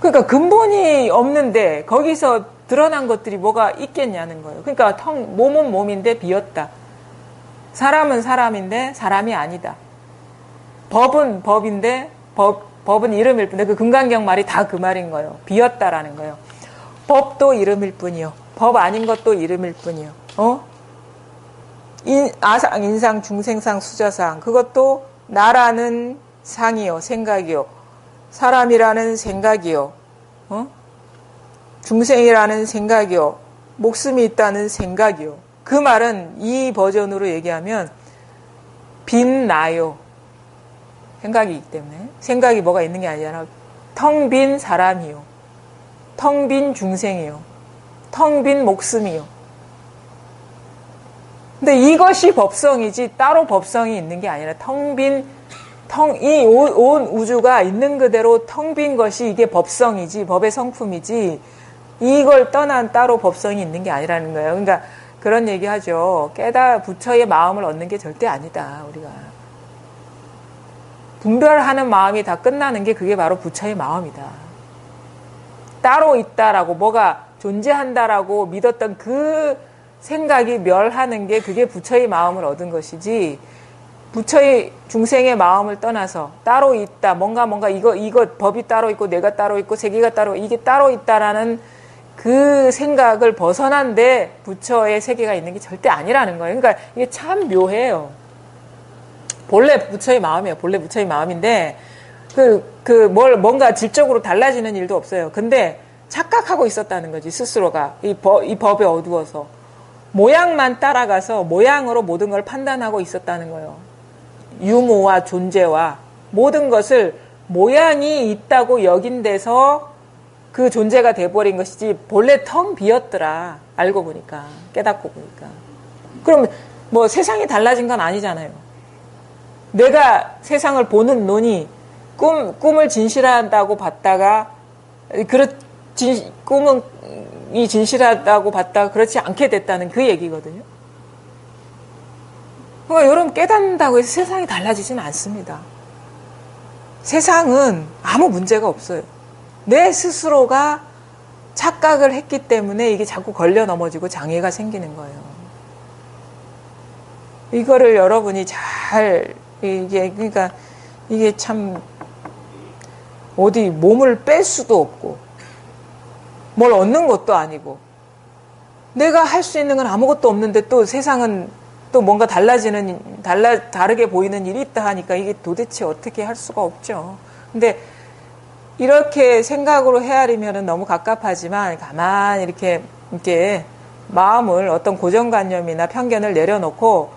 A: 그러니까 근본이 없는데 거기서 드러난 것들이 뭐가 있겠냐는 거예요. 그러니까 몸은 몸인데 비었다. 사람은 사람인데 사람이 아니다. 법은 법인데 법은 이름일 뿐인데 그 금강경 말이 다 그 말인 거예요. 비었다라는 거예요. 법도 이름일 뿐이요. 법 아닌 것도 이름일 뿐이요. 아상, 인상, 중생상, 수저상 그것도 나라는 상이요. 생각이요. 사람이라는 생각이요. 중생이라는 생각이요. 목숨이 있다는 생각이요. 그 말은 이 버전으로 얘기하면 빈 나요. 생각이기 때문에. 생각이 뭐가 있는 게 아니라 텅 빈 사람이요. 텅 빈 중생이요. 텅 빈 목숨이요. 근데 이것이 법성이지 따로 법성이 있는 게 아니라 이 온 우주가 있는 그대로 텅 빈 것이 이게 법성이지, 법의 성품이지, 이걸 떠난 따로 법성이 있는 게 아니라는 거예요. 그러니까 그런 얘기 하죠. 부처의 마음을 얻는 게 절대 아니다, 우리가. 분별하는 마음이 다 끝나는 게 그게 바로 부처의 마음이다. 따로 있다라고, 뭐가 존재한다라고 믿었던 그 생각이 멸하는 게 그게 부처의 마음을 얻은 것이지, 부처의 중생의 마음을 떠나서 따로 있다, 뭔가 이거 법이 따로 있고 내가 따로 있고 세계가 따로 이게 따로 있다라는 그 생각을 벗어난데 부처의 세계가 있는 게 절대 아니라는 거예요. 그러니까 이게 참 묘해요. 본래 부처의 마음이에요. 본래 부처의 마음인데 뭔가 질적으로 달라지는 일도 없어요. 근데 착각하고 있었다는 거지, 스스로가. 이 법에 어두워서 모양만 따라가서 모양으로 모든 걸 판단하고 있었다는 거예요. 유무와 존재와 모든 것을 모양이 있다고 여긴 데서 그 존재가 돼버린 것이지 본래 텅 비었더라. 알고 보니까, 깨닫고 보니까. 그럼 뭐 세상이 달라진 건 아니잖아요. 내가 세상을 보는 눈이 꿈을 진실하다고 봤다가 꿈은 이 진실하다고 봤다가 그렇지 않게 됐다는 그 얘기거든요. 그러니까 여러분 깨닫는다고 해서 세상이 달라지진 않습니다. 세상은 아무 문제가 없어요. 내 스스로가 착각을 했기 때문에 이게 자꾸 걸려 넘어지고 장애가 생기는 거예요. 이거를 여러분이 그러니까 이게 참 어디 몸을 뺄 수도 없고 뭘 얻는 것도 아니고 내가 할 수 있는 건 아무것도 없는데 또 세상은 또 뭔가 다르게 보이는 일이 있다 하니까 이게 도대체 어떻게 할 수가 없죠. 근데 이렇게 생각으로 헤아리면 너무 갑갑하지만 가만히 이렇게 마음을 어떤 고정관념이나 편견을 내려놓고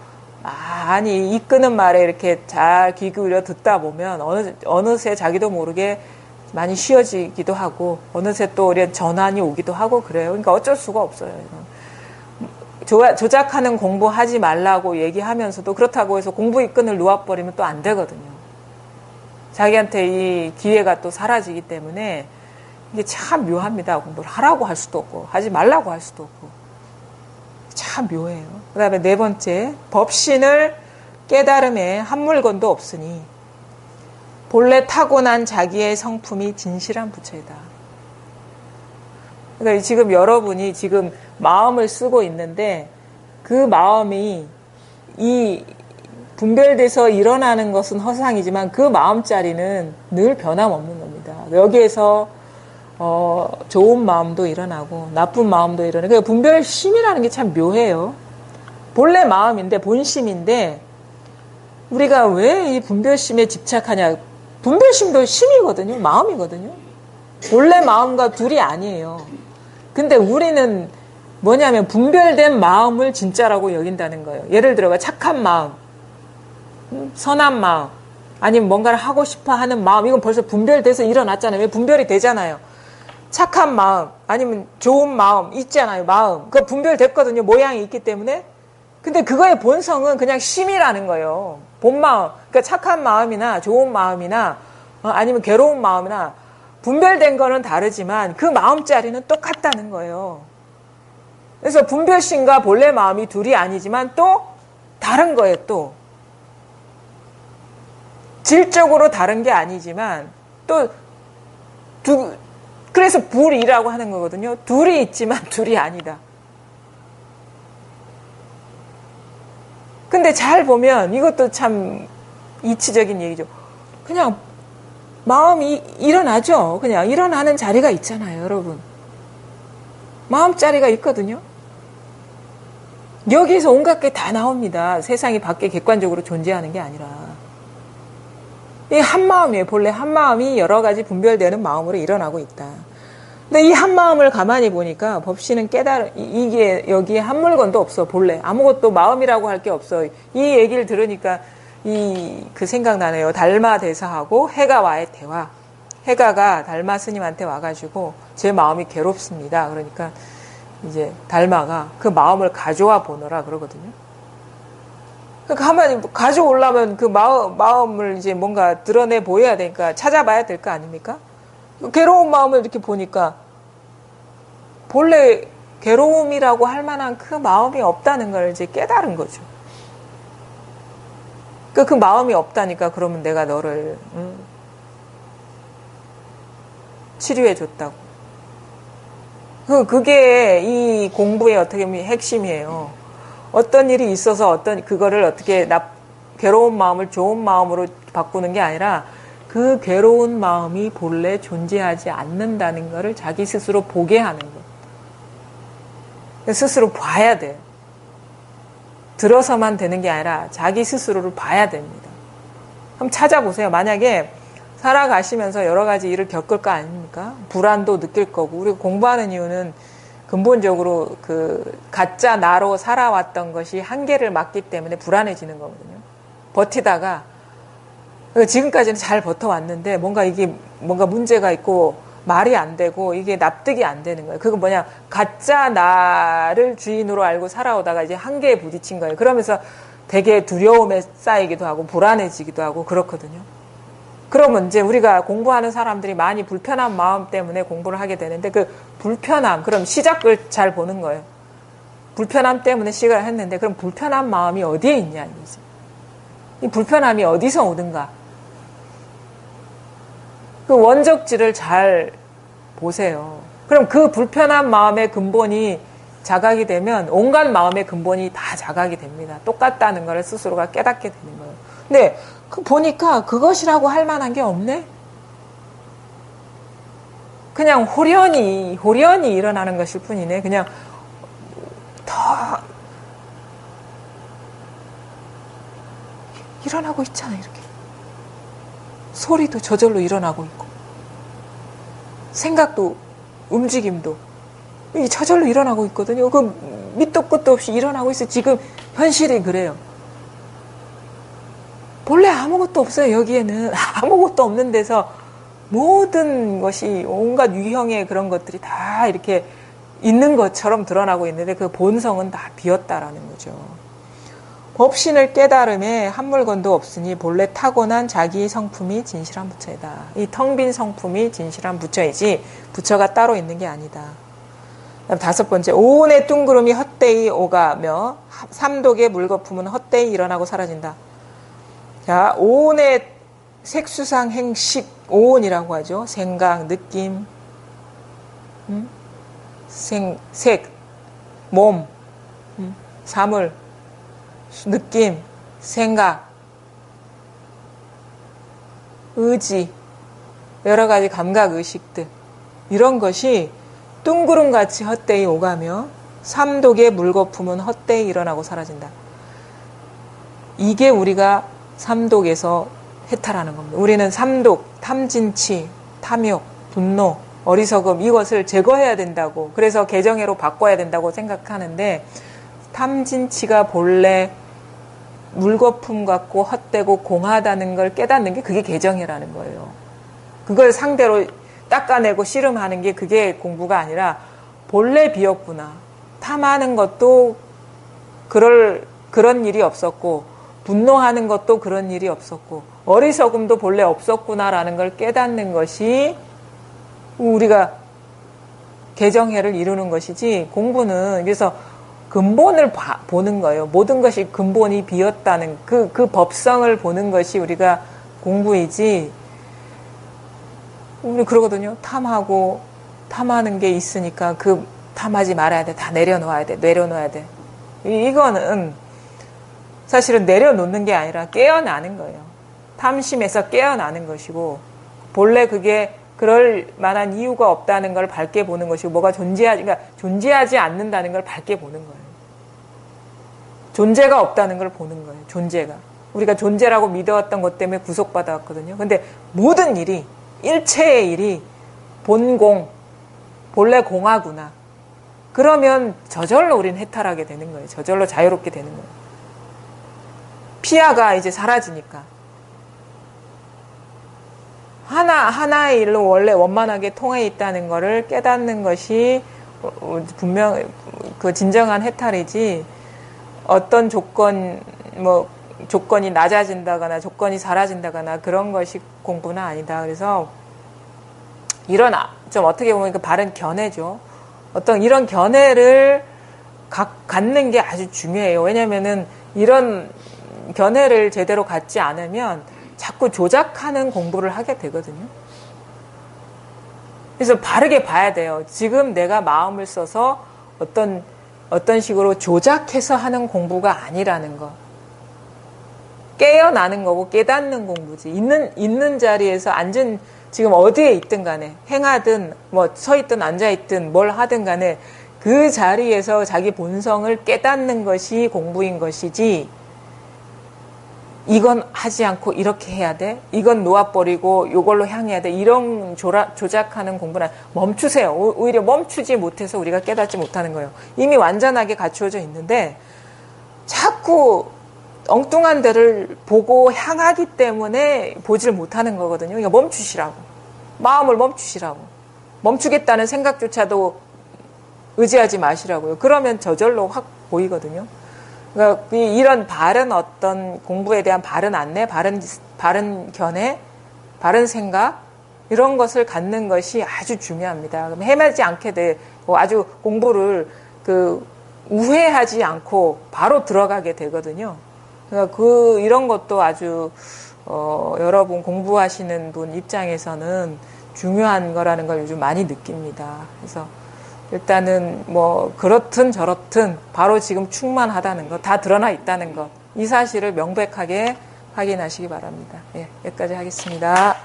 A: 많이 이끄는 말에 이렇게 잘 귀 기울여 듣다 보면 어느새 자기도 모르게 많이 쉬어지기도 하고 어느새 또 이런 전환이 오기도 하고 그래요. 그러니까 어쩔 수가 없어요. 조작하는 공부하지 말라고 얘기하면서도 그렇다고 해서 공부 이끈을 놓아버리면 또 안 되거든요. 자기한테 이 기회가 또 사라지기 때문에 이게 참 묘합니다. 공부를 하라고 할 수도 없고 하지 말라고 할 수도 없고 참 묘해요. 그 다음에 네 번째, 법신을 깨달음에 한 물건도 없으니 본래 타고난 자기의 성품이 진실한 부처이다. 그러니까 지금 여러분이 지금 마음을 쓰고 있는데 그 마음이 이 분별돼서 일어나는 것은 허상이지만 그 마음자리는 늘 변함없는 겁니다. 여기에서 좋은 마음도 일어나고 나쁜 마음도 일어나고. 그러니까 분별심이라는 게 참 묘해요. 본래 마음인데 본심인데 우리가 왜 이 분별심에 집착하냐. 분별심도 심이거든요. 마음이거든요. 본래 마음과 둘이 아니에요. 근데 우리는 뭐냐면 분별된 마음을 진짜라고 여긴다는 거예요. 예를 들어가 착한 마음, 선한 마음, 아니면 뭔가를 하고 싶어 하는 마음, 이건 벌써 분별돼서 일어났잖아요. 왜 분별이 되잖아요. 착한 마음, 아니면 좋은 마음 있잖아요. 마음. 그거 분별됐거든요. 모양이 있기 때문에. 근데 그거의 본성은 그냥 심이라는 거예요. 본 마음. 그러니까 착한 마음이나 좋은 마음이나 아니면 괴로운 마음이나 분별된 거는 다르지만 그 마음자리는 똑같다는 거예요. 그래서 분별심과 본래 마음이 둘이 아니지만 또 다른 거예요. 또 질적으로 다른 게 아니지만 또 그래서 불이라고 하는 거거든요. 둘이 있지만 둘이 아니다. 근데 잘 보면 이것도 참 이치적인 얘기죠. 그냥 마음이 일어나죠. 그냥 일어나는 자리가 있잖아요, 여러분. 마음자리가 있거든요. 여기서 온갖 게 다 나옵니다. 세상이 밖에 객관적으로 존재하는 게 아니라. 이 한마음이에요. 본래 한마음이 여러 가지 분별되는 마음으로 일어나고 있다. 근데 이 한마음을 가만히 보니까 법신은 이게 여기에 한 물건도 없어. 본래 아무것도 마음이라고 할 게 없어. 이 얘기를 들으니까 그 생각나네요. 달마 대사하고 해가와의 대화. 해가가 달마 스님한테 와가지고 제 마음이 괴롭습니다. 그러니까 이제 달마가 그 마음을 가져와 보너라 그러거든요. 가만히 가져오려면 그 마음을 이제 뭔가 드러내 보여야 되니까 찾아봐야 될 거 아닙니까? 괴로운 마음을 이렇게 보니까 본래 괴로움이라고 할 만한 그 마음이 없다는 걸 이제 깨달은 거죠. 그 마음이 없다니까 그러면 내가 너를 치료해 줬다고. 그게 이 공부의 어떻게 보면 핵심이에요. 어떤 일이 있어서 그거를 어떻게 괴로운 마음을 좋은 마음으로 바꾸는 게 아니라 그 괴로운 마음이 본래 존재하지 않는다는 것을 자기 스스로 보게 하는 것. 스스로 봐야 돼. 들어서만 되는 게 아니라 자기 스스로를 봐야 됩니다. 한번 찾아보세요. 만약에 살아가시면서 여러 가지 일을 겪을 거 아닙니까? 불안도 느낄 거고. 우리가 공부하는 이유는 근본적으로 그 가짜 나로 살아왔던 것이 한계를 맞기 때문에 불안해지는 거거든요. 버티다가 지금까지는 잘 버텨왔는데 뭔가 문제가 있고 말이 안 되고 이게 납득이 안 되는 거예요. 그건 뭐냐, 가짜 나를 주인으로 알고 살아오다가 이제 한계에 부딪힌 거예요. 그러면서 되게 두려움에 쌓이기도 하고 불안해지기도 하고 그렇거든요. 그러면 이제 우리가 공부하는 사람들이 많이 불편한 마음 때문에 공부를 하게 되는데 그 불편함, 그럼 시작을 잘 보는 거예요. 불편함 때문에 시작을 했는데 그럼 불편한 마음이 어디에 있냐 이거지. 이 불편함이 어디서 오는가. 그 원적지를 잘 보세요. 그럼 그 불편한 마음의 근본이 자각이 되면 온갖 마음의 근본이 다 자각이 됩니다. 똑같다는 걸 스스로가 깨닫게 되는 거예요. 근데 보니까 그것이라고 할 만한 게 없네? 그냥 호련히 일어나는 것일 뿐이네. 그냥 더 일어나고 있잖아, 이렇게. 소리도 저절로 일어나고 있고 생각도 움직임도 이게 저절로 일어나고 있거든요. 그 밑도 끝도 없이 일어나고 있어요. 지금 현실이 그래요. 본래 아무것도 없어요. 여기에는 아무것도 없는 데서 모든 것이 온갖 유형의 그런 것들이 다 이렇게 있는 것처럼 드러나고 있는데 그 본성은 다 비었다라는 거죠. 법신을 깨달음에 한 물건도 없으니 본래 타고난 자기의 성품이 진실한 부처이다. 이 텅 빈 성품이 진실한 부처이지 부처가 따로 있는 게 아니다. 다섯 번째, 오온의 뚱구름이 헛되이 오가며 삼독의 물거품은 헛되이 일어나고 사라진다. 자, 오온의 색수상 행식, 오온이라고 하죠. 생각, 느낌, 색, 몸, 사물, 느낌, 생각, 의지, 여러 가지 감각 의식들. 이런 것이 뜬구름같이 헛되이 오가며 삼독의 물거품은 헛되이 일어나고 사라진다. 이게 우리가 삼독에서 해탈하는 겁니다. 우리는 삼독, 탐진치, 탐욕, 분노, 어리석음 이것을 제거해야 된다고, 그래서 개정회로 바꿔야 된다고 생각하는데, 탐진치가 본래 물거품 같고 헛되고 공하다는 걸 깨닫는 게 그게 개정회라는 거예요. 그걸 상대로 닦아내고 씨름하는 게 그게 공부가 아니라 본래 비었구나. 탐하는 것도 그런 일이 없었고, 분노하는 것도 그런 일이 없었고, 어리석음도 본래 없었구나라는 걸 깨닫는 것이 우리가 개정회를 이루는 것이지, 공부는 그래서 근본을 보는 거예요. 모든 것이 근본이 비었다는 그 법성을 보는 것이 우리가 공부이지. 우리 그러거든요. 탐하는 게 있으니까 그 탐하지 말아야 돼. 다 내려놓아야 돼. 이거는 사실은 내려놓는 게 아니라 깨어나는 거예요. 탐심에서 깨어나는 것이고, 본래 그게 그럴 만한 이유가 없다는 걸 밝게 보는 것이고, 뭐가 존재하지 않는다는 걸 밝게 보는 거예요. 존재가 없다는 걸 보는 거예요. 존재가. 우리가 존재라고 믿어왔던 것 때문에 구속받아왔거든요. 근데 모든 일이, 일체의 일이 본공, 본래 공하구나. 그러면 저절로 우리는 해탈하게 되는 거예요. 저절로 자유롭게 되는 거예요. 피하가 이제 사라지니까. 하나의 일로 원래 원만하게 통해 있다는 것을 깨닫는 것이 분명 그 진정한 해탈이지, 어떤 조건이 낮아진다거나 조건이 사라진다거나 그런 것이 공부는 아니다. 그래서 이런 좀 어떻게 보면 그 바른 견해죠. 어떤 이런 견해를 갖는 게 아주 중요해요. 왜냐면은 이런 견해를 제대로 갖지 않으면 자꾸 조작하는 공부를 하게 되거든요. 그래서 바르게 봐야 돼요. 지금 내가 마음을 써서 어떤 식으로 조작해서 하는 공부가 아니라는 거. 깨어나는 거고 깨닫는 공부지. 있는 자리에서 지금 어디에 있든 간에, 행하든 서 있든 앉아 있든 뭘 하든 간에 그 자리에서 자기 본성을 깨닫는 것이 공부인 것이지, 이건 하지 않고 이렇게 해야 돼, 이건 놓아버리고 이걸로 향해야 돼, 이런 조작하는 공부는 멈추세요. 오히려 멈추지 못해서 우리가 깨닫지 못하는 거예요. 이미 완전하게 갖추어져 있는데 자꾸 엉뚱한 데를 보고 향하기 때문에 보질 못하는 거거든요. 그러니까 멈추시라고. 마음을 멈추시라고. 멈추겠다는 생각조차도 의지하지 마시라고요. 그러면 저절로 확 보이거든요. 그러니까 이런 바른 어떤 공부에 대한 바른 안내, 바른 견해, 바른 생각, 이런 것을 갖는 것이 아주 중요합니다. 그럼 헤매지 않게 돼. 아주 공부를 우회하지 않고 바로 들어가게 되거든요. 그러니까 이런 것도 아주 여러분 공부하시는 분 입장에서는 중요한 거라는 걸 요즘 많이 느낍니다. 그래서 일단은 그렇든 저렇든 바로 지금 충만하다는 것, 다 드러나 있다는 것, 이 사실을 명백하게 확인하시기 바랍니다. 예, 여기까지 하겠습니다.